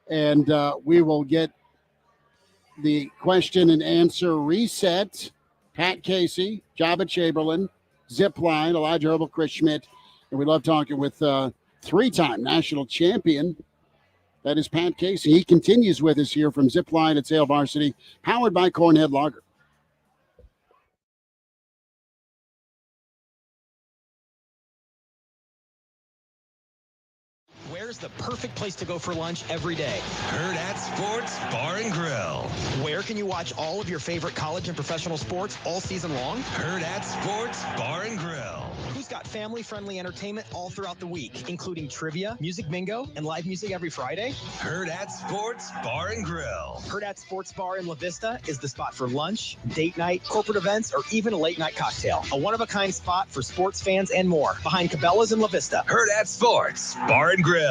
And we will get the question and answer reset. Pat Casey, Joba Chamberlain, Zipline, Elijah Herbel, Chris Schmidt. And we love talking with three-time national champion. That is Pat Casey. He continues with us here from Zipline at Hail Varsity, powered by Cornhead Lager. Where's the perfect place to go for lunch every day? Hurrdat Sports Bar and Grill. Where can you watch all of your favorite college and professional sports all season long? Hurrdat Sports Bar and Grill. Who's got family-friendly entertainment all throughout the week, including trivia, music bingo, and live music every Friday? Hurrdat Sports Bar and Grill. Hurrdat Sports Bar in La Vista is the spot for lunch, date night, corporate events, or even a late-night cocktail. A one-of-a-kind spot for sports fans and more. Behind Cabela's in La Vista. Hurrdat Sports Bar and Grill.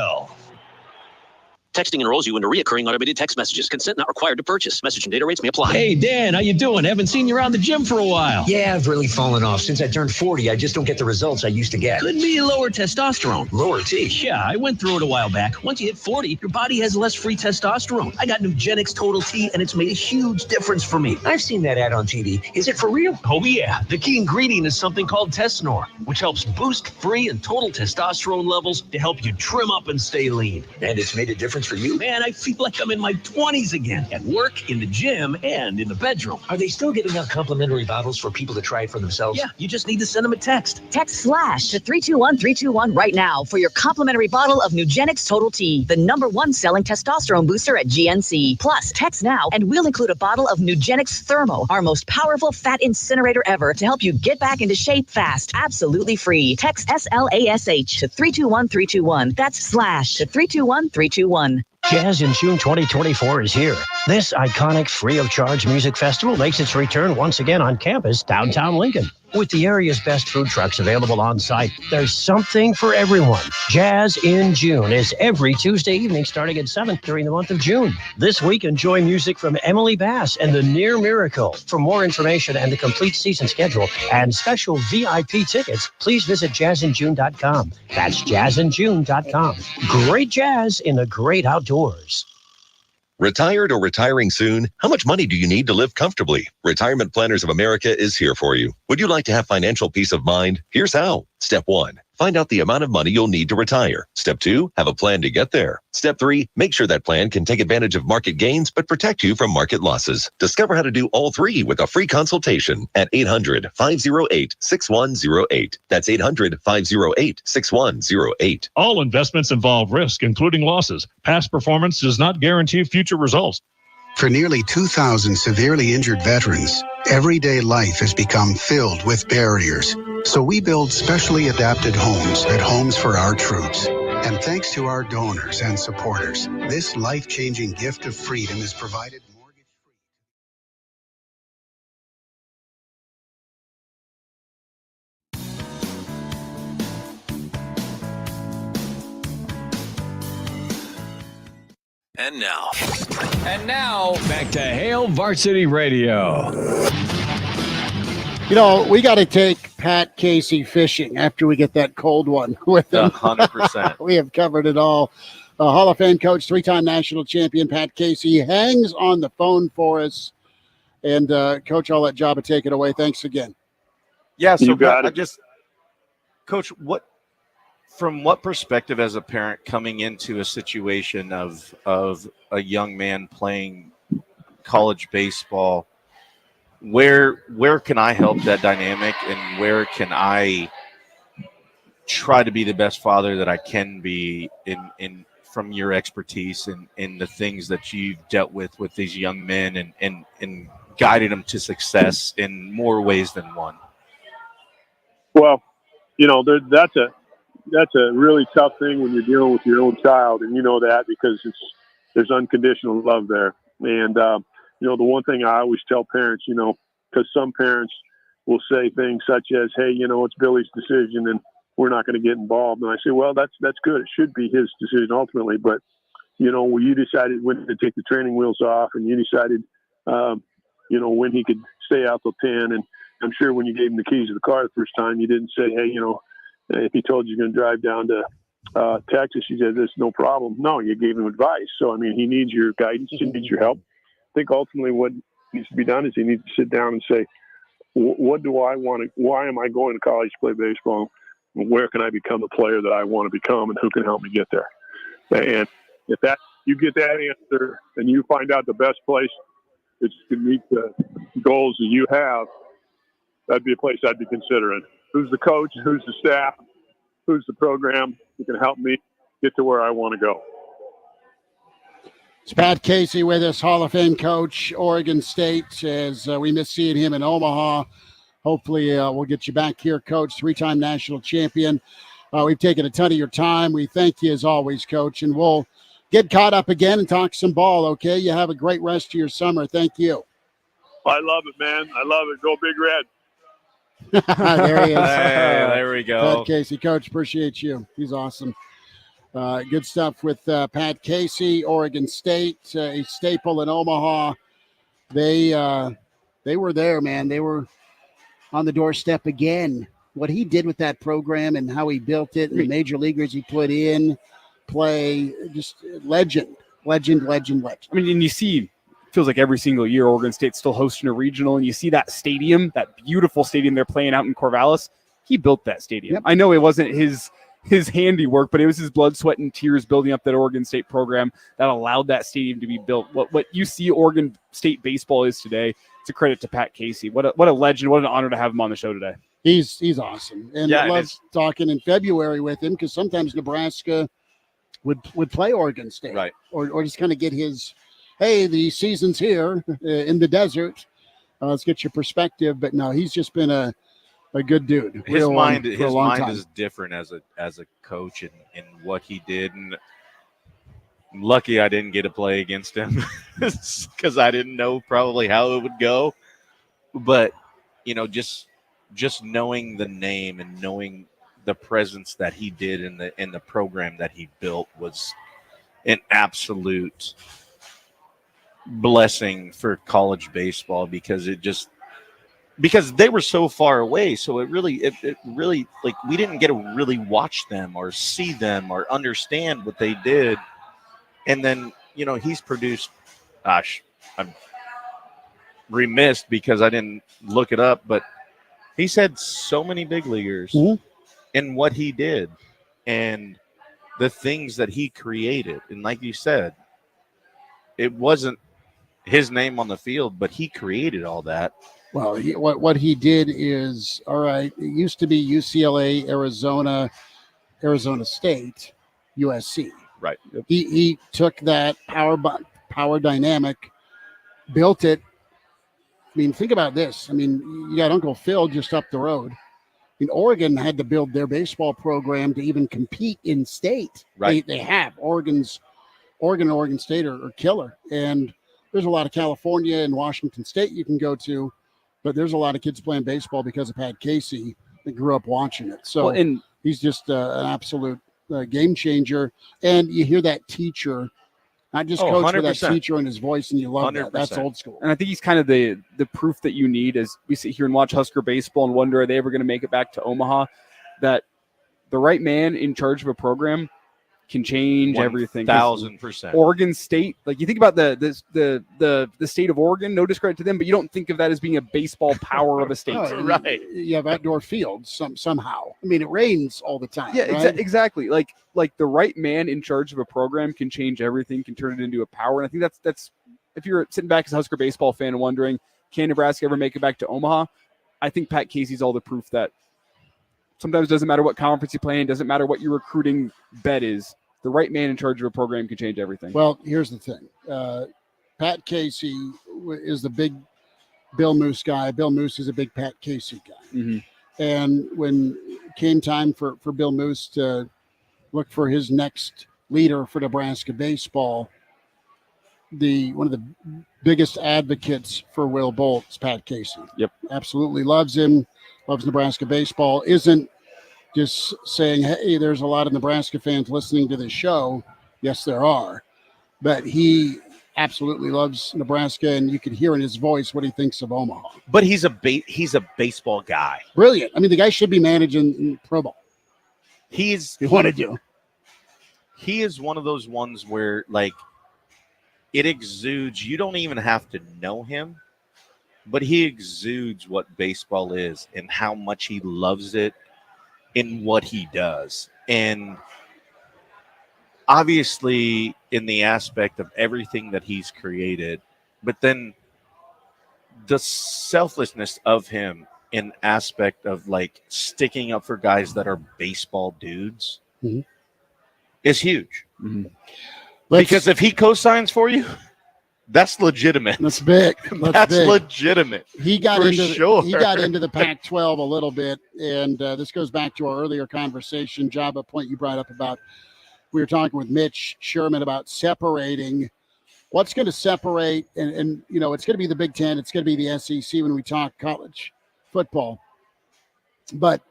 Texting enrolls you into recurring automated text messages. Consent not required to purchase. Message and data rates may apply. Hey, Dan, how you doing? Haven't seen you around the gym for a while. Yeah, I've really fallen off. Since I turned 40, I just don't get the results I used to get. Could be lower testosterone. Lower T? Yeah, I went through it a while back. Once you hit 40, your body has less free testosterone. I got Nugenix Total T, and it's made a huge difference for me. I've seen that ad on TV. Is it for real? Oh, yeah. The key ingredient is something called Tesnor, which helps boost free and total testosterone levels to help you trim up and stay lean. And it's made a difference for you? Man, I feel like I'm in my 20s again, at work, in the gym, and in the bedroom. Are they still giving out complimentary bottles for people to try it for themselves? Yeah, you just need to send them a text. Text SLASH to 321-321 right now for your complimentary bottle of Nugenix Total T, the #1 selling testosterone booster at GNC. Plus, text now and we'll include a bottle of Nugenix Thermo, our most powerful fat incinerator ever, to help you get back into shape fast, absolutely free. Text SLASH to 321-321. That's SLASH to 321-321. Jazz in June 2024 is here. This iconic free-of-charge music festival makes its return once again on campus, downtown Lincoln. With the area's best food trucks available on site, there's something for everyone. Jazz in June is every Tuesday evening starting at 7 during the month of June. This week, enjoy music from Emily Bass and the Near Miracle. For more information and the complete season schedule and special VIP tickets, please visit jazzinjune.com. That's jazzinjune.com. Great jazz in the great outdoors. Retired or retiring soon? How much money do you need to live comfortably? Retirement Planners of America is here for you. Would you like to have financial peace of mind? Here's how. Step 1, find out the amount of money you'll need to retire. Step 2, have a plan to get there. Step 3, make sure that plan can take advantage of market gains but protect you from market losses. Discover how to do all three with a free consultation at 800-508-6108. That's 800-508-6108. All investments involve risk, including losses. Past performance does not guarantee future results. For nearly 2,000 severely injured veterans, everyday life has become filled with barriers. So we build specially adapted homes at Homes for Our Troops. And thanks to our donors and supporters, this life-changing gift of freedom is provided mortgage-free. And now, back to Hail Varsity Radio. You know, we got to take Pat Casey fishing after we get that cold one with him. 100%. We have covered it all. Hall of Fame coach, three-time national champion Pat Casey hangs on the phone for us. And, Coach, I'll let Joba take it away. Thanks again. Yeah, so You got it. Coach, from what perspective as a parent coming into a situation of a young man playing college baseball, where can I help that dynamic, and where can I try to be the best father that I can be in from your expertise and in the things that you've dealt with these young men and guided them to success in more ways than one? Well, you know, that's a really tough thing when you're dealing with your own child, and you know that because there's unconditional love there. And you know, the one thing I always tell parents, you know, because some parents will say things such as, "Hey, you know, it's Billy's decision, and we're not going to get involved." And I say, "Well, that's good. It should be his decision ultimately, but you know, when you decided when to take the training wheels off, and you decided, you know, when he could stay out till 10, and I'm sure when you gave him the keys to the car the first time, you didn't say, hey, you know, if he told you you're going to drive down to Texas, you said, there's no problem. No, you gave him advice. So, I mean, he needs your guidance. He needs your help. I think ultimately what needs to be done is he needs to sit down and say, what do I want to, why am I going to college to play baseball? Where can I become the player that I want to become, and who can help me get there? And if that you get that answer and you find out the best place that you can meet the goals that you have, that'd be a place I'd be considering. Who's the coach? Who's the staff? Who's the program who can help me get to where I want to go? It's Pat Casey with us, Hall of Fame coach, Oregon State, as we miss seeing him in Omaha. Hopefully we'll get you back here, Coach, three-time national champion. We've taken a ton of your time. We thank you as always, Coach, and we'll get caught up again and talk some ball, okay? You have a great rest of your summer. Thank you. I love it, man. I love it. Go Big Red. There he is. Hey, there we go. Pat Casey, Coach, appreciate you. He's awesome. Good stuff with Pat Casey, Oregon State, a staple in Omaha. They were there, man. They were on the doorstep again. What he did with that program and how he built it, and the major leaguers he put in play, just legend. I mean, and you see, feels like every single year Oregon State's still hosting a regional, and you see that stadium, that beautiful stadium they're playing out in Corvallis. He built that stadium. Yep. I know it wasn't his handiwork, but it was his blood, sweat, and tears building up that Oregon State program that allowed that stadium to be built. What you see Oregon State baseball is today, it's a credit to Pat Casey. What a legend. What an honor to have him on the show today. He's awesome. And I love talking in February with him because sometimes Nebraska would play Oregon State. Right. Or just kind of get his, hey, the season's here in the desert. Let's get your perspective. But no, he's just been a good dude. His mind time. is different as a coach and what he did. And I'm lucky I didn't get to play against him because I didn't know probably how it would go. But, you know, just knowing the name and knowing the presence that he did in the program that he built was an absolute blessing for college baseball because they were so far away. So it really like we didn't get to really watch them or see them or understand what they did. And then, you know, he's produced, gosh, I'm remiss because I didn't look it up, but he's had so many big leaguers. Mm-hmm. and what he did and the things that he created. And like you said, it wasn't his name on the field, but he created all that. Well, what he did is, all right, it used to be UCLA, Arizona State, USC. Right. He took that power dynamic, built it. I mean, think about this. I mean, you got Uncle Phil just up the road. I mean, Oregon had to build their baseball program to even compete in state. Right. They have. Oregon and Oregon State are killer. And there's a lot of California and Washington State you can go to, but there's a lot of kids playing baseball because of Pat Casey that grew up watching it. So he's just an absolute game changer. And you hear that teacher, not just coach, but that teacher in his voice, and you love 100%. That. That's old school. And I think he's kind of the proof that you need as we sit here and watch Husker baseball and wonder, are they ever going to make it back to Omaha? That the right man in charge of a program can change everything. 1,000%. Oregon State, like you think about the state of Oregon, no discredit to them, but you don't think of that as being a baseball power of a state. Right. You have outdoor fields somehow. I mean, it rains all the time. Yeah, right? Exactly. Like the right man in charge of a program can change everything, can turn it into a power. And I think that's if you're sitting back as a Husker baseball fan and wondering, can Nebraska ever make it back to Omaha? I think Pat Casey's all the proof that sometimes it doesn't matter what conference you play in, doesn't matter what your recruiting bet is. The right man in charge of a program can change everything. Well, here's the thing. Pat Casey is the big Bill Moose guy. Bill Moose is a big Pat Casey guy. Mm-hmm. And when it came time for Bill Moose to look for his next leader for Nebraska baseball, one of the biggest advocates for Will Bolt is Pat Casey. Yep. Absolutely loves him, loves Nebraska baseball, isn't just saying, hey, there's a lot of Nebraska fans listening to this show. Yes, there are. But he absolutely loves Nebraska, and you can hear in his voice what he thinks of Omaha. But he's a baseball guy. Brilliant. I mean, the guy should be managing in Pro Bowl. He wanted to. He is one of those ones where, like, it exudes. You don't even have to know him, but he exudes what baseball is and how much he loves it in what he does. And obviously in the aspect of everything that he's created, but then the selflessness of him in aspect of like sticking up for guys that are baseball dudes is huge. Mm-hmm. Because if he co-signs for you, that's legitimate. That's big. That's big. Legitimate. He got into sure. He got into the Pac-12 a little bit, and this goes back to our earlier conversation, Joba, point you brought up about. We were talking with Mitch Sherman about separating. What's going to separate, and you know, it's going to be the Big Ten. It's going to be the SEC when we talk college football. But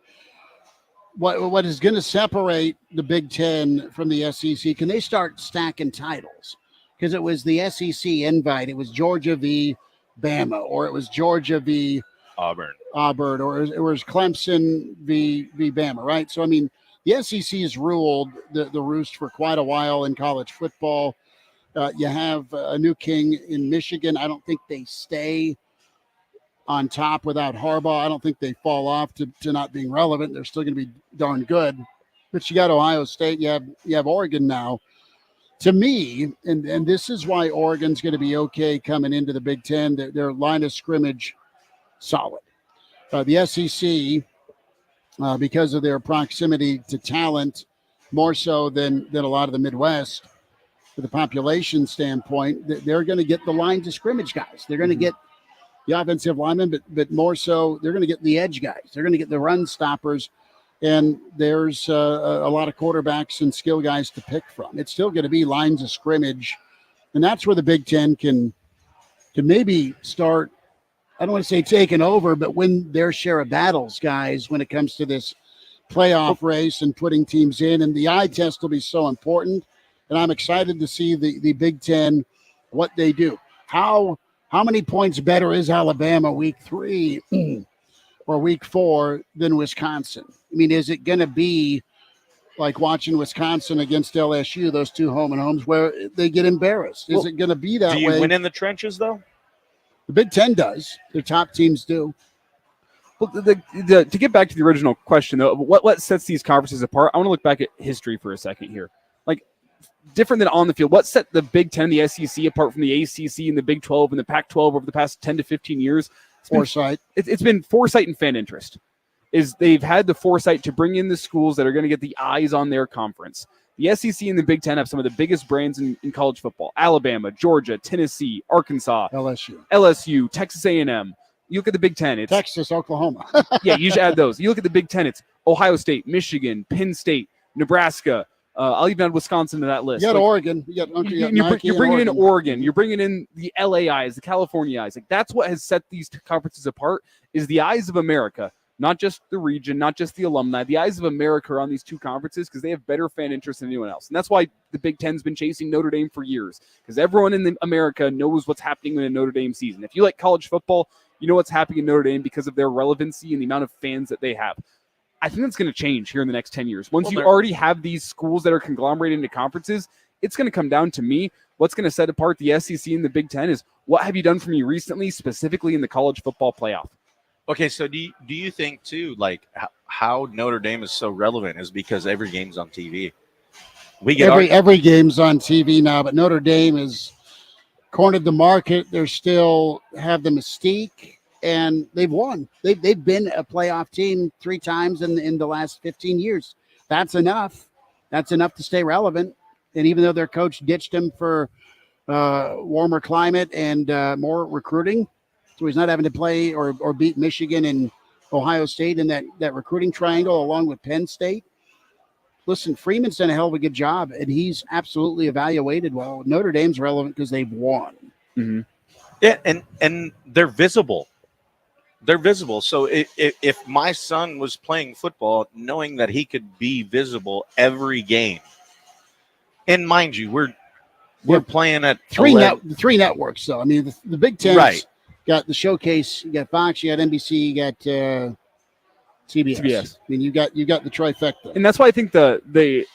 what is going to separate the Big Ten from the SEC? Can they start stacking titles? Because it was the SEC invite. It was Georgia v. Bama, or it was Georgia v. Auburn, or it was Clemson v. Bama, right? So, I mean, the SEC has ruled the roost for quite a while in college football. You have a new king in Michigan. I don't think they stay on top without Harbaugh. I don't think they fall off to not being relevant. They're still going to be darn good. But you got Ohio State. You have Oregon now. To me, and this is why Oregon's going to be okay coming into the Big Ten, their line of scrimmage solid. The SEC, because of their proximity to talent, more so than a lot of the Midwest, from the population standpoint, they're going to get the lines of scrimmage guys. They're going to get the offensive linemen, but more so, they're going to get the edge guys. They're going to get the run stoppers. And there's a lot of quarterbacks and skill guys to pick from. It's still going to be lines of scrimmage. And that's where the Big Ten can maybe start, I don't want to say taking over, but win their share of battles, guys, when it comes to this playoff race and putting teams in. And the eye test will be so important. And I'm excited to see the Big Ten, what they do. How many points better is Alabama week 3 or week 4 than Wisconsin? I mean, is it going to be like watching Wisconsin against LSU, those two home and homes, where they get embarrassed? Is it going to be that way? Do you win in the trenches, though? The Big Ten does. Their top teams do. Well, to get back to the original question, though, what sets these conferences apart? I want to look back at history for a second here. Like, different than on the field, what set the Big Ten, the SEC apart from the ACC and the Big 12 and the Pac-12 over the past 10 to 15 years? Foresight. It's been foresight and fan interest. They've had the foresight to bring in the schools that are going to get the eyes on their conference. The SEC and the Big Ten have some of the biggest brands in college football: Alabama, Georgia, Tennessee, Arkansas, LSU, Texas A&M. You look at the Big Ten, it's Texas, Oklahoma. yeah, you should add those. You look at the Big Ten, it's Ohio State, Michigan, Penn State, Nebraska. I'll even add Wisconsin to that list. You got Oregon. You're bringing in Oregon. You're bringing in the LA eyes, the California eyes. Like, that's what has set these conferences apart, is the eyes of America, not just the region, not just the alumni. The eyes of America are on these two conferences because they have better fan interest than anyone else. And that's why the Big Ten's been chasing Notre Dame for years, because everyone in America knows what's happening in a Notre Dame season. If you like college football, you know what's happening in Notre Dame because of their relevancy and the amount of fans that they have. I think that's going to change here in the next 10 years. Once you already have these schools that are conglomerated into conferences, it's going to come down to me. What's going to set apart the SEC and the Big Ten is, what have you done for me recently, specifically in the college football playoff? Okay, so do you think, too, like, how Notre Dame is so relevant is because every game's on TV? Every game's on TV now, but Notre Dame is cornered the market. They still have the mystique, and they've won. They've been a playoff team 3 times in the last 15 years. That's enough. That's enough to stay relevant. And even though their coach ditched him for warmer climate and more recruiting, so he's not having to play or beat Michigan and Ohio State in that recruiting triangle along with Penn State. Listen, Freeman's done a hell of a good job, and he's absolutely evaluated well. Notre Dame's relevant because they've won. Mm-hmm. Yeah, and they're visible. They're visible. So if my son was playing football, knowing that he could be visible every game, and mind you, we're playing at three networks. So I mean, the Big Ten, right? Got the Showcase, you got Fox, you got NBC, you got CBS. I mean, you got the trifecta. And that's why I think the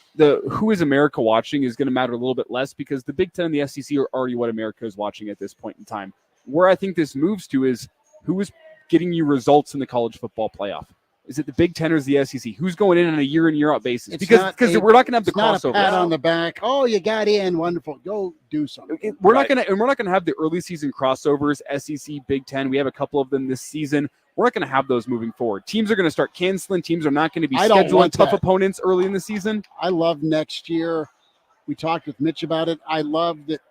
who is America watching is going to matter a little bit less, because the Big Ten and the SEC are already what America is watching at this point in time. Where I think this moves to is, who is getting you results in the college football playoff? Is it the Big Ten or is the SEC? Who's going in on a year in, year out basis? Because we're not going to have the crossover. Not a pat on the back. Oh, you got in. Wonderful. Go do something. We're not going to have the early season crossovers. SEC, Big Ten. We have a couple of them this season. We're not going to have those moving forward. Teams are going to start canceling. Teams are not going to be scheduling tough opponents early in the season. I love next year. We talked with Mitch about it. I love that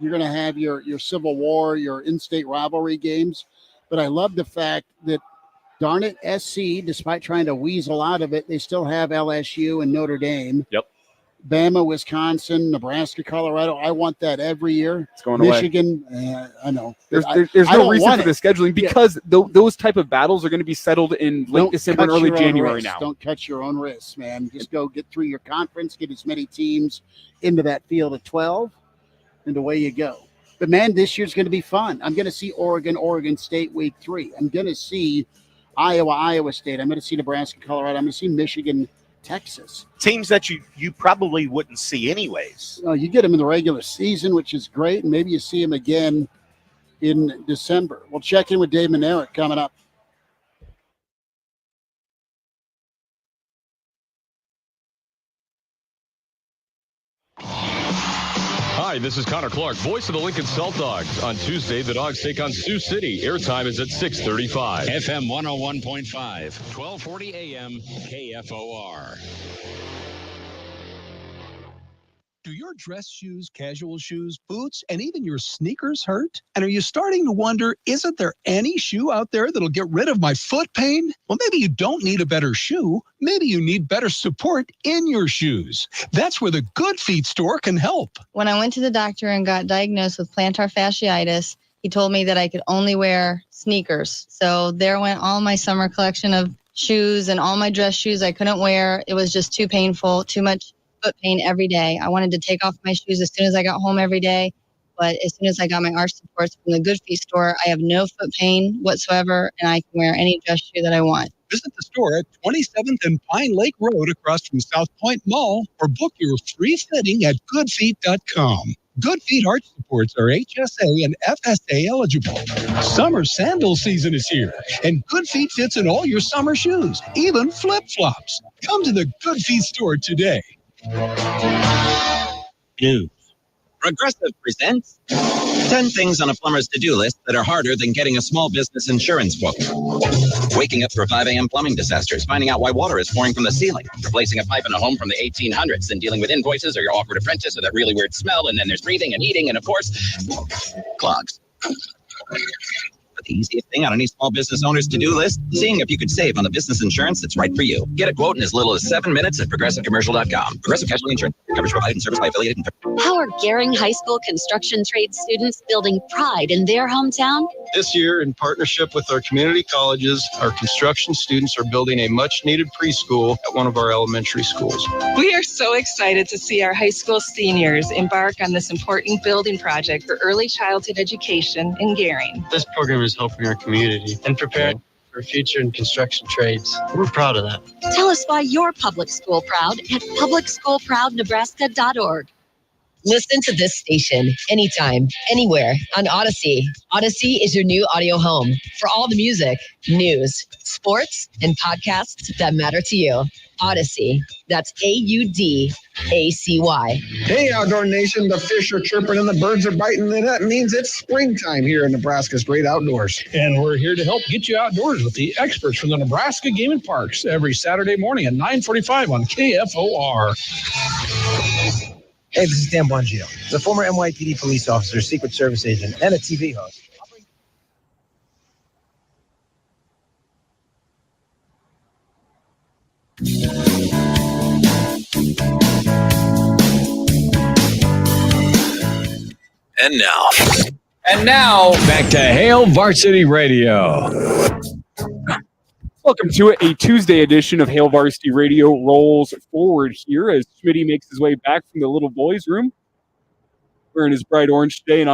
you're going to have your Civil War, your in-state rivalry games. But I love the fact that, darn it, SC, despite trying to weasel out of it, they still have LSU and Notre Dame. Yep. Bama, Wisconsin, Nebraska, Colorado. I want that every year. It's going Michigan, I know. There's no reason for the scheduling, because those type of battles are going to be settled in late December and early January now. Don't cut your own wrists, man. Just go get through your conference, get as many teams into that field of 12, and away you go. But, man, this year's going to be fun. I'm going to see Oregon State week 3. I'm going to see Iowa State. I'm going to see Nebraska, Colorado. I'm going to see Michigan, Texas. Teams that you probably wouldn't see anyways. You get them in the regular season, which is great, and maybe you see them again in December. We'll check in with Dave Mlnarik coming up. Hi, this is Connor Clark, voice of the Lincoln Salt Dogs. On Tuesday, the Dogs take on Sioux City. Airtime is at 6:35. FM 101.5, 1240 AM, KFOR. Do your dress shoes, casual shoes, boots, and even your sneakers hurt? And are you starting to wonder, isn't there any shoe out there that'll get rid of my foot pain? Well, maybe you don't need a better shoe. Maybe you need better support in your shoes. That's where the Good Feet store can help. When I went to the doctor and got diagnosed with plantar fasciitis, he told me that I could only wear sneakers. So there went all my summer collection of shoes and all my dress shoes I couldn't wear. It was just too painful, too much foot pain every day. I wanted to take off my shoes as soon as I got home every day, but as soon as I got my arch supports from the Good Feet store, I have no foot pain whatsoever, and I can wear any dress shoe that I want. Visit the store at 27th and Pine Lake Road across from South Point Mall, or book your free fitting at goodfeet.com. Good Feet arch supports are HSA and FSA eligible. Summer sandal season is here, and Good Feet fits in all your summer shoes, even flip-flops. Come to the Good Feet store today. News. Progressive presents 10 things on a plumber's to-do list that are harder than getting a small business insurance quote. Waking up for 5 a.m. plumbing disasters, finding out why water is pouring from the ceiling, replacing a pipe in a home from the 1800s, then dealing with invoices or your awkward apprentice or that really weird smell, and then there's breathing and eating and, of course, clogs. But the easiest thing on any small business owner's to-do list, seeing if you could save on the business insurance that's right for you. Get a quote in as little as 7 minutes at progressivecommercial.com. Progressive Casualty Insurance. Coverage provided and serviced by affiliated. How are Gering High School construction trade students building pride in their hometown? This year, in partnership with our community colleges, our construction students are building a much-needed preschool at one of our elementary schools. We are so excited to see our high school seniors embark on this important building project for early childhood education in Gering. This program is helping our community and preparing for future in construction trades. We're proud of that. Tell us why you're public school proud at publicschoolproudnebraska.org. Listen to this station anytime, anywhere on Odyssey. Odyssey is your new audio home for all the music, news, sports, and podcasts that matter to you. Odyssey. That's AUDACY. Hey, Outdoor Nation, the fish are chirping and the birds are biting, and that means it's springtime here in Nebraska's great outdoors. And we're here to help get you outdoors with the experts from the Nebraska Game and Parks every Saturday morning at 9:45 on KFOR. Hey, this is Dan Bongio, the former NYPD police officer, Secret Service agent, and a TV host. And now, back to Hail Varsity Radio. Welcome to a Tuesday edition of Hail Varsity Radio rolls forward here as Schmidt makes his way back from the little boys' room, wearing his bright orange today in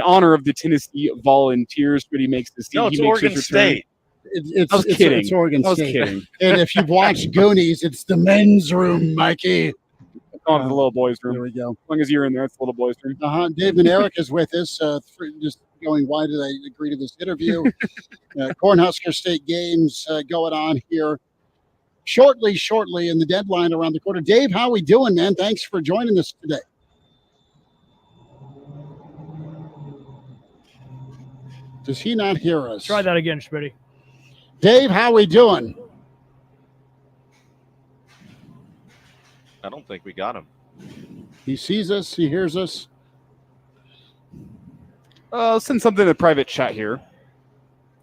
honor of the Tennessee Volunteers. Schmidt makes his No, it's Oregon State. It's Oregon I was State. kidding. And if you've watched Goonies, it's the men's room, Mikey. Oh, the little boys' room. There we go. As long as you're in there, it's the little boys' room. Dave Mlnarik is with us. Just going, why did I agree to this interview? Cornhusker State Games going on here shortly, and the deadline around the corner. Dave, how we doing, man? Thanks for joining us today. Does he not hear us? Try that again, Schmidt. Dave, how we doing? I don't think we got him. He sees us. He hears us. I'll send something in the private chat here.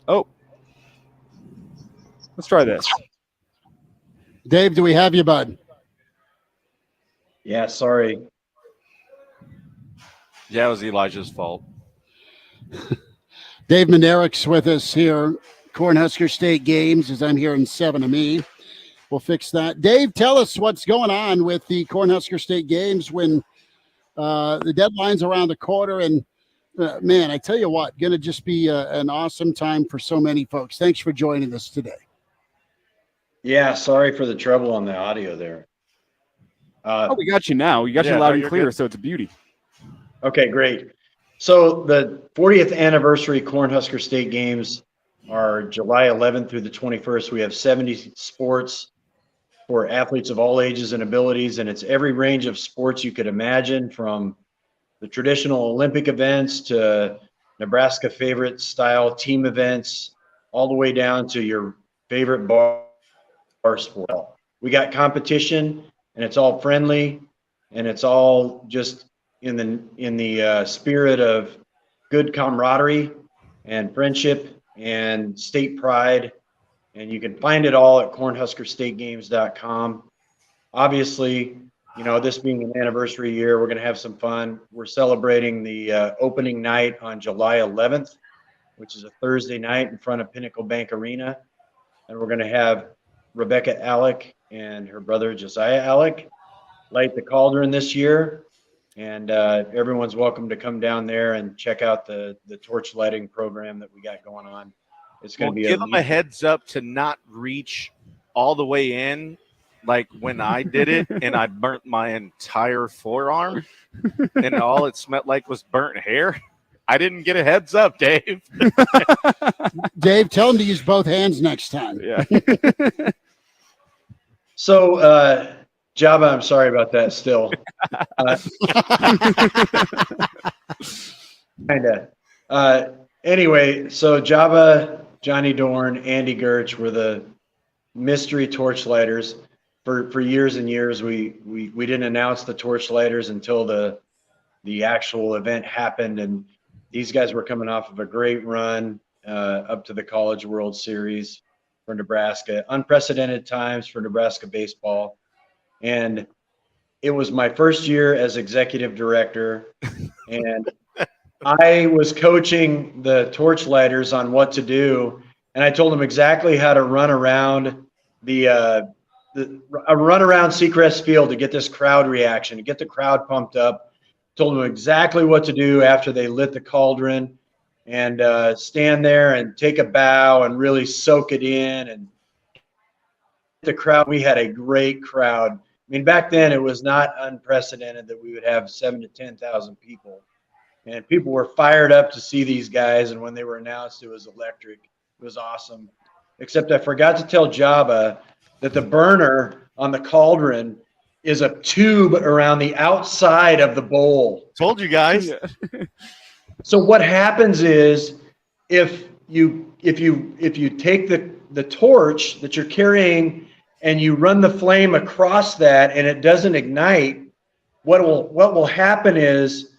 Oh. Let's try this. Dave, do we have you, bud? Yeah, sorry. Yeah, it was Elijah's fault. Dave Mlnarik's with us here. Cornhusker State Games, as I'm hearing 7 of me. We'll fix that. Dave, tell us what's going on with the Cornhusker State Games when the deadline's around the corner. And, man, I tell you what, going to just be an awesome time for so many folks. Thanks for joining us today. Yeah, sorry for the trouble on the audio there. We got you now. We got you loud and clear, so it's a beauty. Okay, great. So the 40th anniversary Cornhusker State Games are July 11th through the 21st. We have 70 sports for athletes of all ages and abilities, and it's every range of sports you could imagine, from the traditional Olympic events to Nebraska favorite style team events, all the way down to your favorite bar sport. We got competition, and it's all friendly, and it's all just in the spirit of good camaraderie and friendship and state pride. And you can find it all at cornhuskerstategames.com. Obviously, this being an anniversary year, we're going to have some fun. We're celebrating the opening night on July 11th, which is a Thursday night in front of Pinnacle Bank Arena. And we're going to have Rebecca Alec and her brother Josiah Alec light the cauldron this year. And everyone's welcome to come down there and check out the torch lighting program that we got going on. It's going to be give them a heads up to not reach all the way in like when I did it and I burnt my entire forearm and all it smelled like was burnt hair. I didn't get a heads up, Dave. Dave, tell him to use both hands next time. Yeah. So, Joba, I'm sorry about that still. Kinda. Anyway, so Joba, Johnny Dorn, Andy Gertz were the mystery torchlighters. For years and years, we didn't announce the torchlighters until the actual event happened, and these guys were coming off of a great run up to the College World Series for Nebraska. Unprecedented times for Nebraska baseball. And it was my first year as executive director, and I was coaching the torchlighters on what to do, and I told them exactly how to run around run around Seacrest Field to get this crowd reaction, to get the crowd pumped up. Told them exactly what to do after they lit the cauldron, and stand there and take a bow and really soak it in. And the crowd, we had a great crowd. I mean, back then it was not unprecedented that we would have 7,000 to 10,000 people, and people were fired up to see these guys. And when they were announced, it was electric. It was awesome. Except I forgot to tell Joba that the burner on the cauldron is a tube around the outside of the bowl. Told you guys. So what happens is if you take the torch that you're carrying and you run the flame across that and it doesn't ignite, what will happen is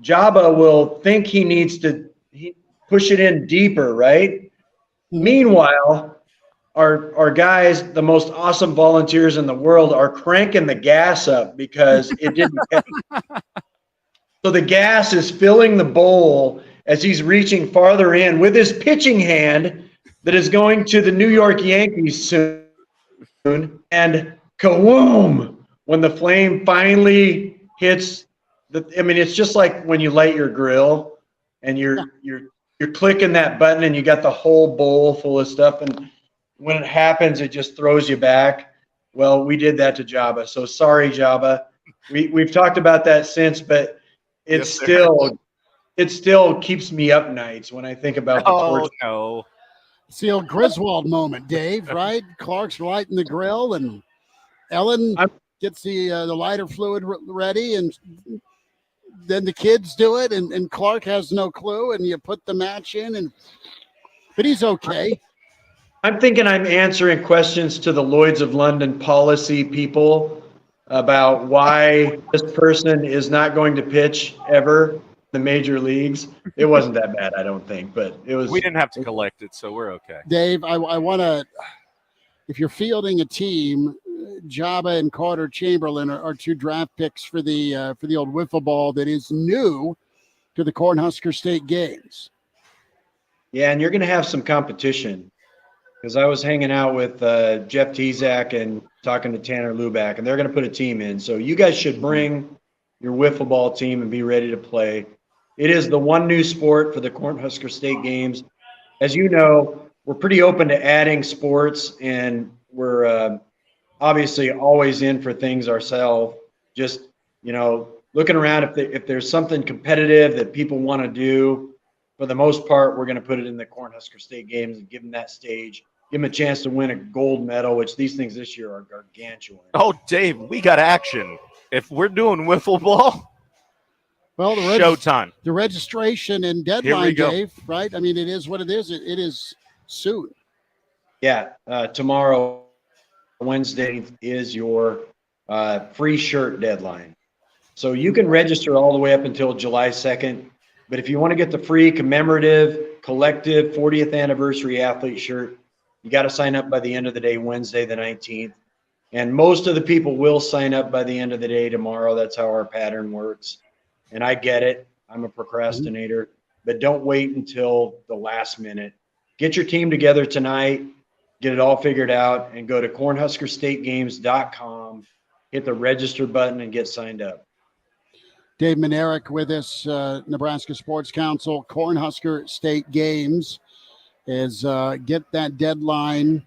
Joba will think he needs to push it in deeper, right? Meanwhile, our guys, the most awesome volunteers in the world, are cranking the gas up because it didn't catch. So the gas is filling the bowl as he's reaching farther in with his pitching hand that is going to the New York Yankees soon. And kawoom, when the flame finally hits it's just like when you light your grill and you're clicking that button and you got the whole bowl full of stuff, and when it happens, it just throws you back. Well, we did that to Joba. So sorry, Joba. We've talked about that since, but it still keeps me up nights when I think about the torch. No. It's the old Griswold moment, Dave, right? Clark's lighting the grill, and Ellen gets the lighter fluid ready, and then the kids do it, and Clark has no clue, and you put the match in, but he's okay. I'm thinking I'm answering questions to the Lloyds of London policy people about why this person is not going to pitch ever in the major leagues. It wasn't that bad, I don't think, but it was. We didn't have to collect it, so we're okay. Dave, I want to, if you're fielding a team, Joba and Carter Chamberlain are two draft picks for the old wiffle ball that is new to the Cornhusker State Games. Yeah, and you're going to have some competition. Because I was hanging out with Jeff Tezak and talking to Tanner Luback, and they're going to put a team in. So you guys should bring your wiffle ball team and be ready to play. It is the one new sport for the Cornhusker State Games. As you know, we're pretty open to adding sports, and we're obviously always in for things ourselves. Just, looking around if there's something competitive that people want to do. For the most part, we're going to put it in the Cornhusker State Games and give them that stage. Give them a chance to win a gold medal, which these things this year are gargantuan. Oh, Dave, we got action. If we're doing wiffle ball, well, showtime. The registration and deadline, Dave, right? I mean, it is what it is. It is soon. Yeah, tomorrow, Wednesday, is your free shirt deadline. So you can register all the way up until July 2nd. But if you want to get the free commemorative, collective 40th anniversary athlete shirt, you got to sign up by the end of the day, Wednesday the 19th. And most of the people will sign up by the end of the day tomorrow. That's how our pattern works. And I get it. I'm a procrastinator. But don't wait until the last minute. Get your team together tonight, get it all figured out, and go to cornhuskerstategames.com, hit the register button, and get signed up. Dave Mlnarik with us, Nebraska Sports Council, Cornhusker State Games, is get that deadline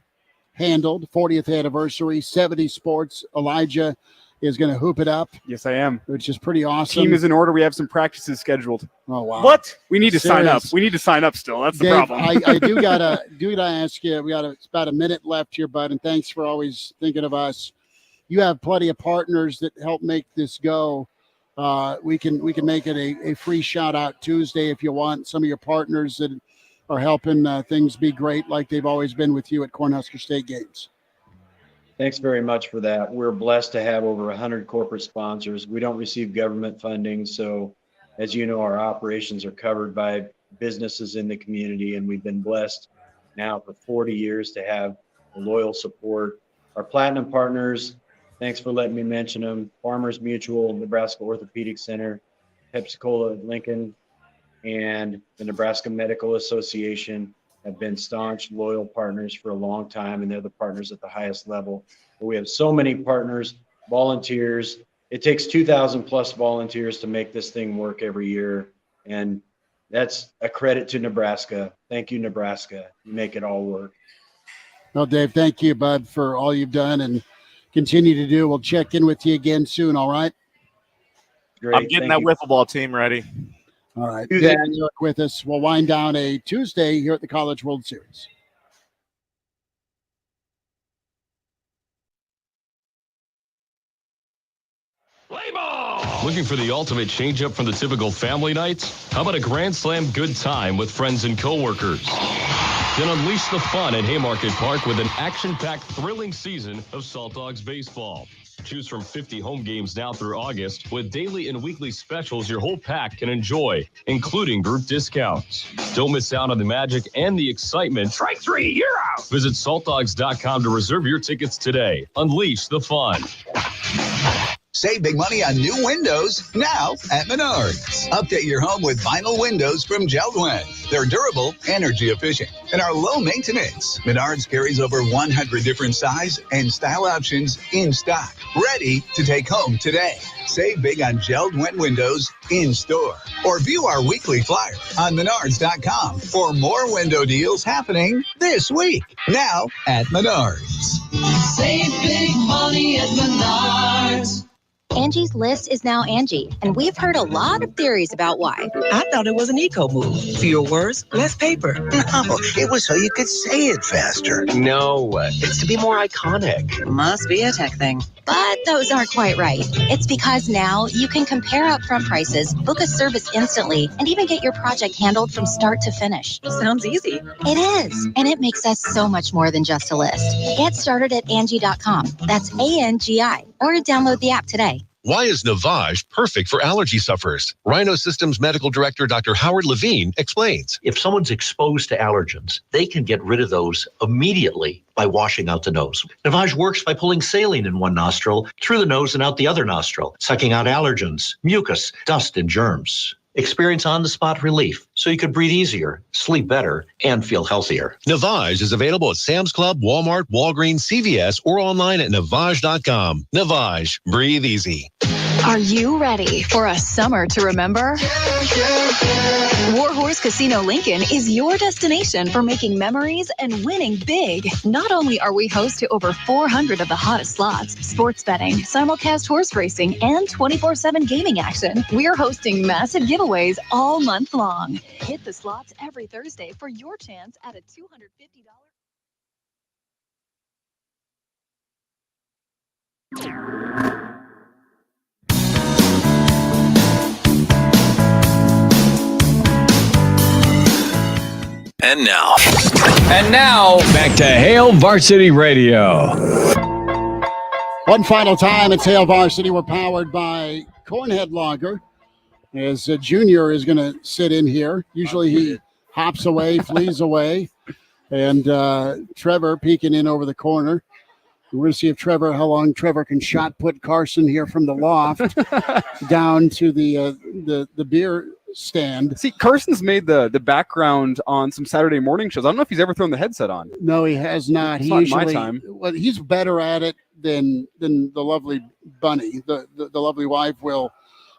handled. 40th anniversary, 70 sports. Elijah is going to hoop it up. Yes, I am. Which is pretty awesome. Team is in order. We have some practices scheduled. Oh, wow. What? We need to sign up. Serious. We need to sign up still. That's the Dave, problem. I do gotta ask you. It's about a minute left here, bud, and thanks for always thinking of us. You have plenty of partners that help make this go. We can make it a free shout out Tuesday if you want. Some of your partners that are helping things be great, like they've always been with you at Cornhusker State Games. Thanks very much for that. We're blessed to have over 100 corporate sponsors. We don't receive government funding, so as you know, our operations are covered by businesses in the community, and we've been blessed now for 40 years to have loyal support. Our platinum partners, thanks for letting me mention them: Farmers Mutual, Nebraska Orthopedic Center, Pepsi-Cola of Lincoln, and the Nebraska Medical Association have been staunch, loyal partners for a long time, and they're the partners at the highest level. But we have so many partners, volunteers. It takes 2,000 plus volunteers to make this thing work every year, and that's a credit to Nebraska. Thank you, Nebraska. You make it all work. Well, Dave, thank you, bud, for all you've done and continue to do. We'll check in with you again soon, all right? Great. I'm getting that wiffle ball team ready. All right. Do Dave that. Mlnarik with us. We'll wind down a Tuesday here at the College World Series. Looking for the ultimate change-up from the typical family nights? How about a Grand Slam good time with friends and coworkers? Then unleash the fun at Haymarket Park with an action-packed, thrilling season of Salt Dogs baseball. Choose from 50 home games now through August with daily and weekly specials your whole pack can enjoy, including group discounts. Don't miss out on the magic and the excitement. Strike three, you're out! Visit saltdogs.com to reserve your tickets today. Unleash the fun. Save big money on new windows now at Menards. Update your home with vinyl windows from JELD-WEN. They're durable, energy efficient, and are low maintenance. Menards carries over 100 different size and style options in stock, ready to take home today. Save big on JELD-WEN windows in store, or view our weekly flyer on Menards.com for more window deals happening this week. Now at Menards. Save big money at Menards. Angie's List is now Angie, and we've heard a lot of theories about why. I thought it was an eco move. Fewer words, less paper. No, it was so you could say it faster. No, it's to be more iconic. Must be a tech thing. But those aren't quite right. It's because now you can compare upfront prices, book a service instantly, and even get your project handled from start to finish. Sounds easy. It is, and it makes us so much more than just a list. Get started at Angie.com. That's ANGI, or download the app today. Why is Navage perfect for allergy sufferers? Rhino Systems Medical Director Dr. Howard Levine explains. If someone's exposed to allergens, they can get rid of those immediately by washing out the nose. Navage works by pulling saline in one nostril, through the nose and out the other nostril, sucking out allergens, mucus, dust, and germs. Experience on-the-spot relief so you can breathe easier, sleep better, and feel healthier. Navage is available at Sam's Club, Walmart, Walgreens, CVS, or online at Navage.com. Navage, breathe easy. Are you ready for a summer to remember? Warhorse Casino Lincoln is your destination for making memories and winning big. Not only are we host to over 400 of the hottest slots, sports betting, simulcast horse racing, and 24/7 gaming action, we're hosting massive giveaways all month long. Hit the slots every Thursday for your chance at a $250. And now, back to Hail Varsity Radio. One final time, it's Hail Varsity. We're powered by Cornhead Lager. As Junior is going to sit in here. Usually he hops away, flees away. And Trevor peeking in over the corner. We're going to see how long Trevor can shot put Carson here from the loft down to the beer stand. See, Carson's made the background on some Saturday morning shows. I don't know if he's ever thrown the headset on. No, he has not. It's not my time. Well, he's better at it than the lovely Bunny. The lovely wife will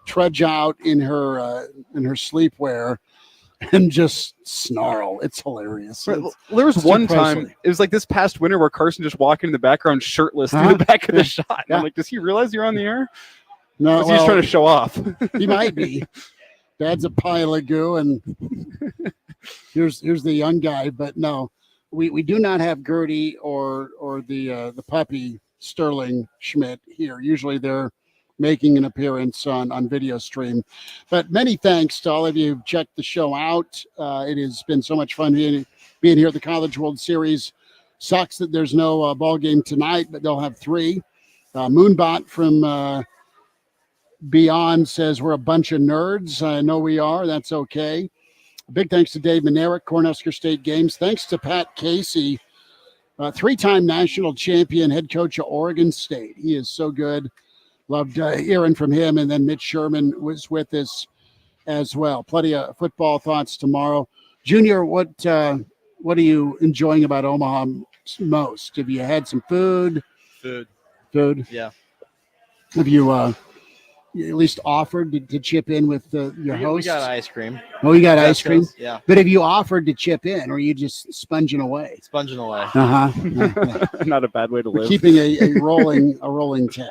trudge out in her sleepwear and just snarl. It's hilarious. There was one time, it was like this past winter where Carson just walking in the background shirtless through the back of the shot. And I'm like, does he realize you're on the air? No, he's trying to show off. He might be. Dad's a pile of goo, and here's the young guy. But no, we do not have Gertie or the puppy Sterling Schmidt here. Usually they're making an appearance on video stream. But many thanks to all of you who've checked the show out. It has been so much fun being here at the College World Series. Sucks that there's no ball game tonight, but they'll have 3. Moonbot from Beyond says we're a bunch of nerds. I know we are. That's okay. Big thanks to Dave Mlnarik, Cornhusker State Games. Thanks to Pat Casey, 3-time national champion, head coach of Oregon State. He is so good. Loved hearing from him. And then Mitch Sherman was with us as well. Plenty of football thoughts tomorrow. Junior, what are you enjoying about Omaha most? Have you had some food? Food? Yeah. Have you at least offered to chip in with your host? We got ice cream. Oh, you got ice cream? Yeah. But have you offered to chip in, or are you just sponging away? Sponging away. Not a bad way to We're live. keeping a rolling tab.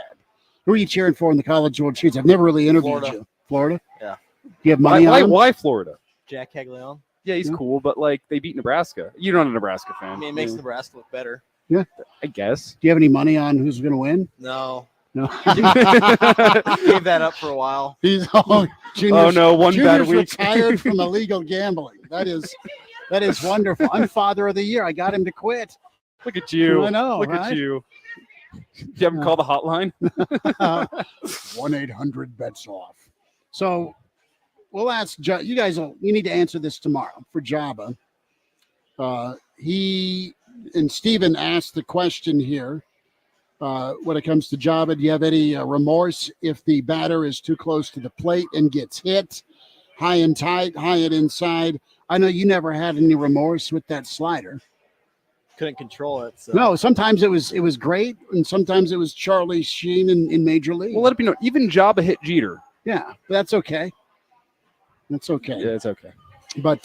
Who are you cheering for in the College World Series? I've never really interviewed you. Florida? Yeah. Do you have money on him? Why Florida? Jack Caglione. Yeah, he's cool, but like they beat Nebraska. You're not a Nebraska fan. I mean, it makes Nebraska look better. Yeah. I guess. Do you have any money on who's going to win? No. No. Gave that up for a while. Junior's, one bad Junior's week. retired from illegal gambling. That is wonderful. I'm Father of the Year. I got him to quit. Look at you. I know. Look at you. You haven't called the hotline? 1-800-BETS-OFF. So we'll ask you guys. You need to answer this tomorrow for Joba. He and Stephen asked the question here. When it comes to Joba, do you have any remorse if the batter is too close to the plate and gets hit high and tight, high and inside? I know you never had any remorse with that slider. Couldn't control it. So. No, sometimes it was great, and sometimes it was Charlie Sheen in Major League. Well, let it be known. Even Joba hit Jeter. Yeah, that's okay. That's okay. Yeah, it's okay. But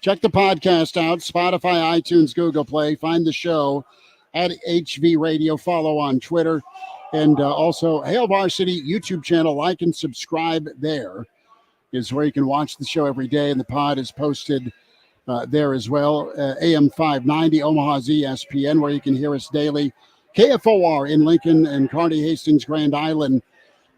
check the podcast out, Spotify, iTunes, Google Play. Find the show at HV Radio. Follow on Twitter. And also, Hail Varsity YouTube channel. Like and subscribe there is where you can watch the show every day. And the pod is posted there as well. AM 590, Omaha's ESPN, where you can hear us daily. KFOR in Lincoln and Kearney, Hastings, Grand Island.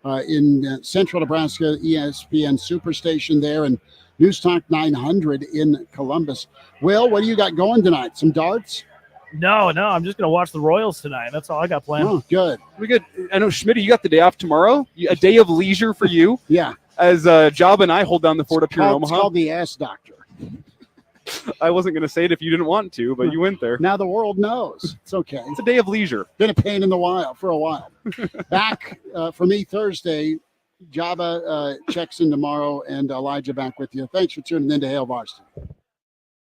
In Central Nebraska, ESPN Superstation there, and News Talk 900 in Columbus. Will, what do you got going tonight? Some darts? No, I'm just going to watch the Royals tonight. That's all I got planned. Oh, good. We good. I know, Schmidt, you got the day off tomorrow. A day of leisure for you. Yeah. As Joba and I hold down the fort up here in Omaha. It's called the Ass Doctor. I wasn't going to say it if you didn't want to, but you went there. Now the world knows. It's okay. It's a day of leisure. Been a pain in the while for a while. Back for me Thursday. Joba checks in tomorrow, and Elijah back with you. Thanks for tuning in to Hail Varsity.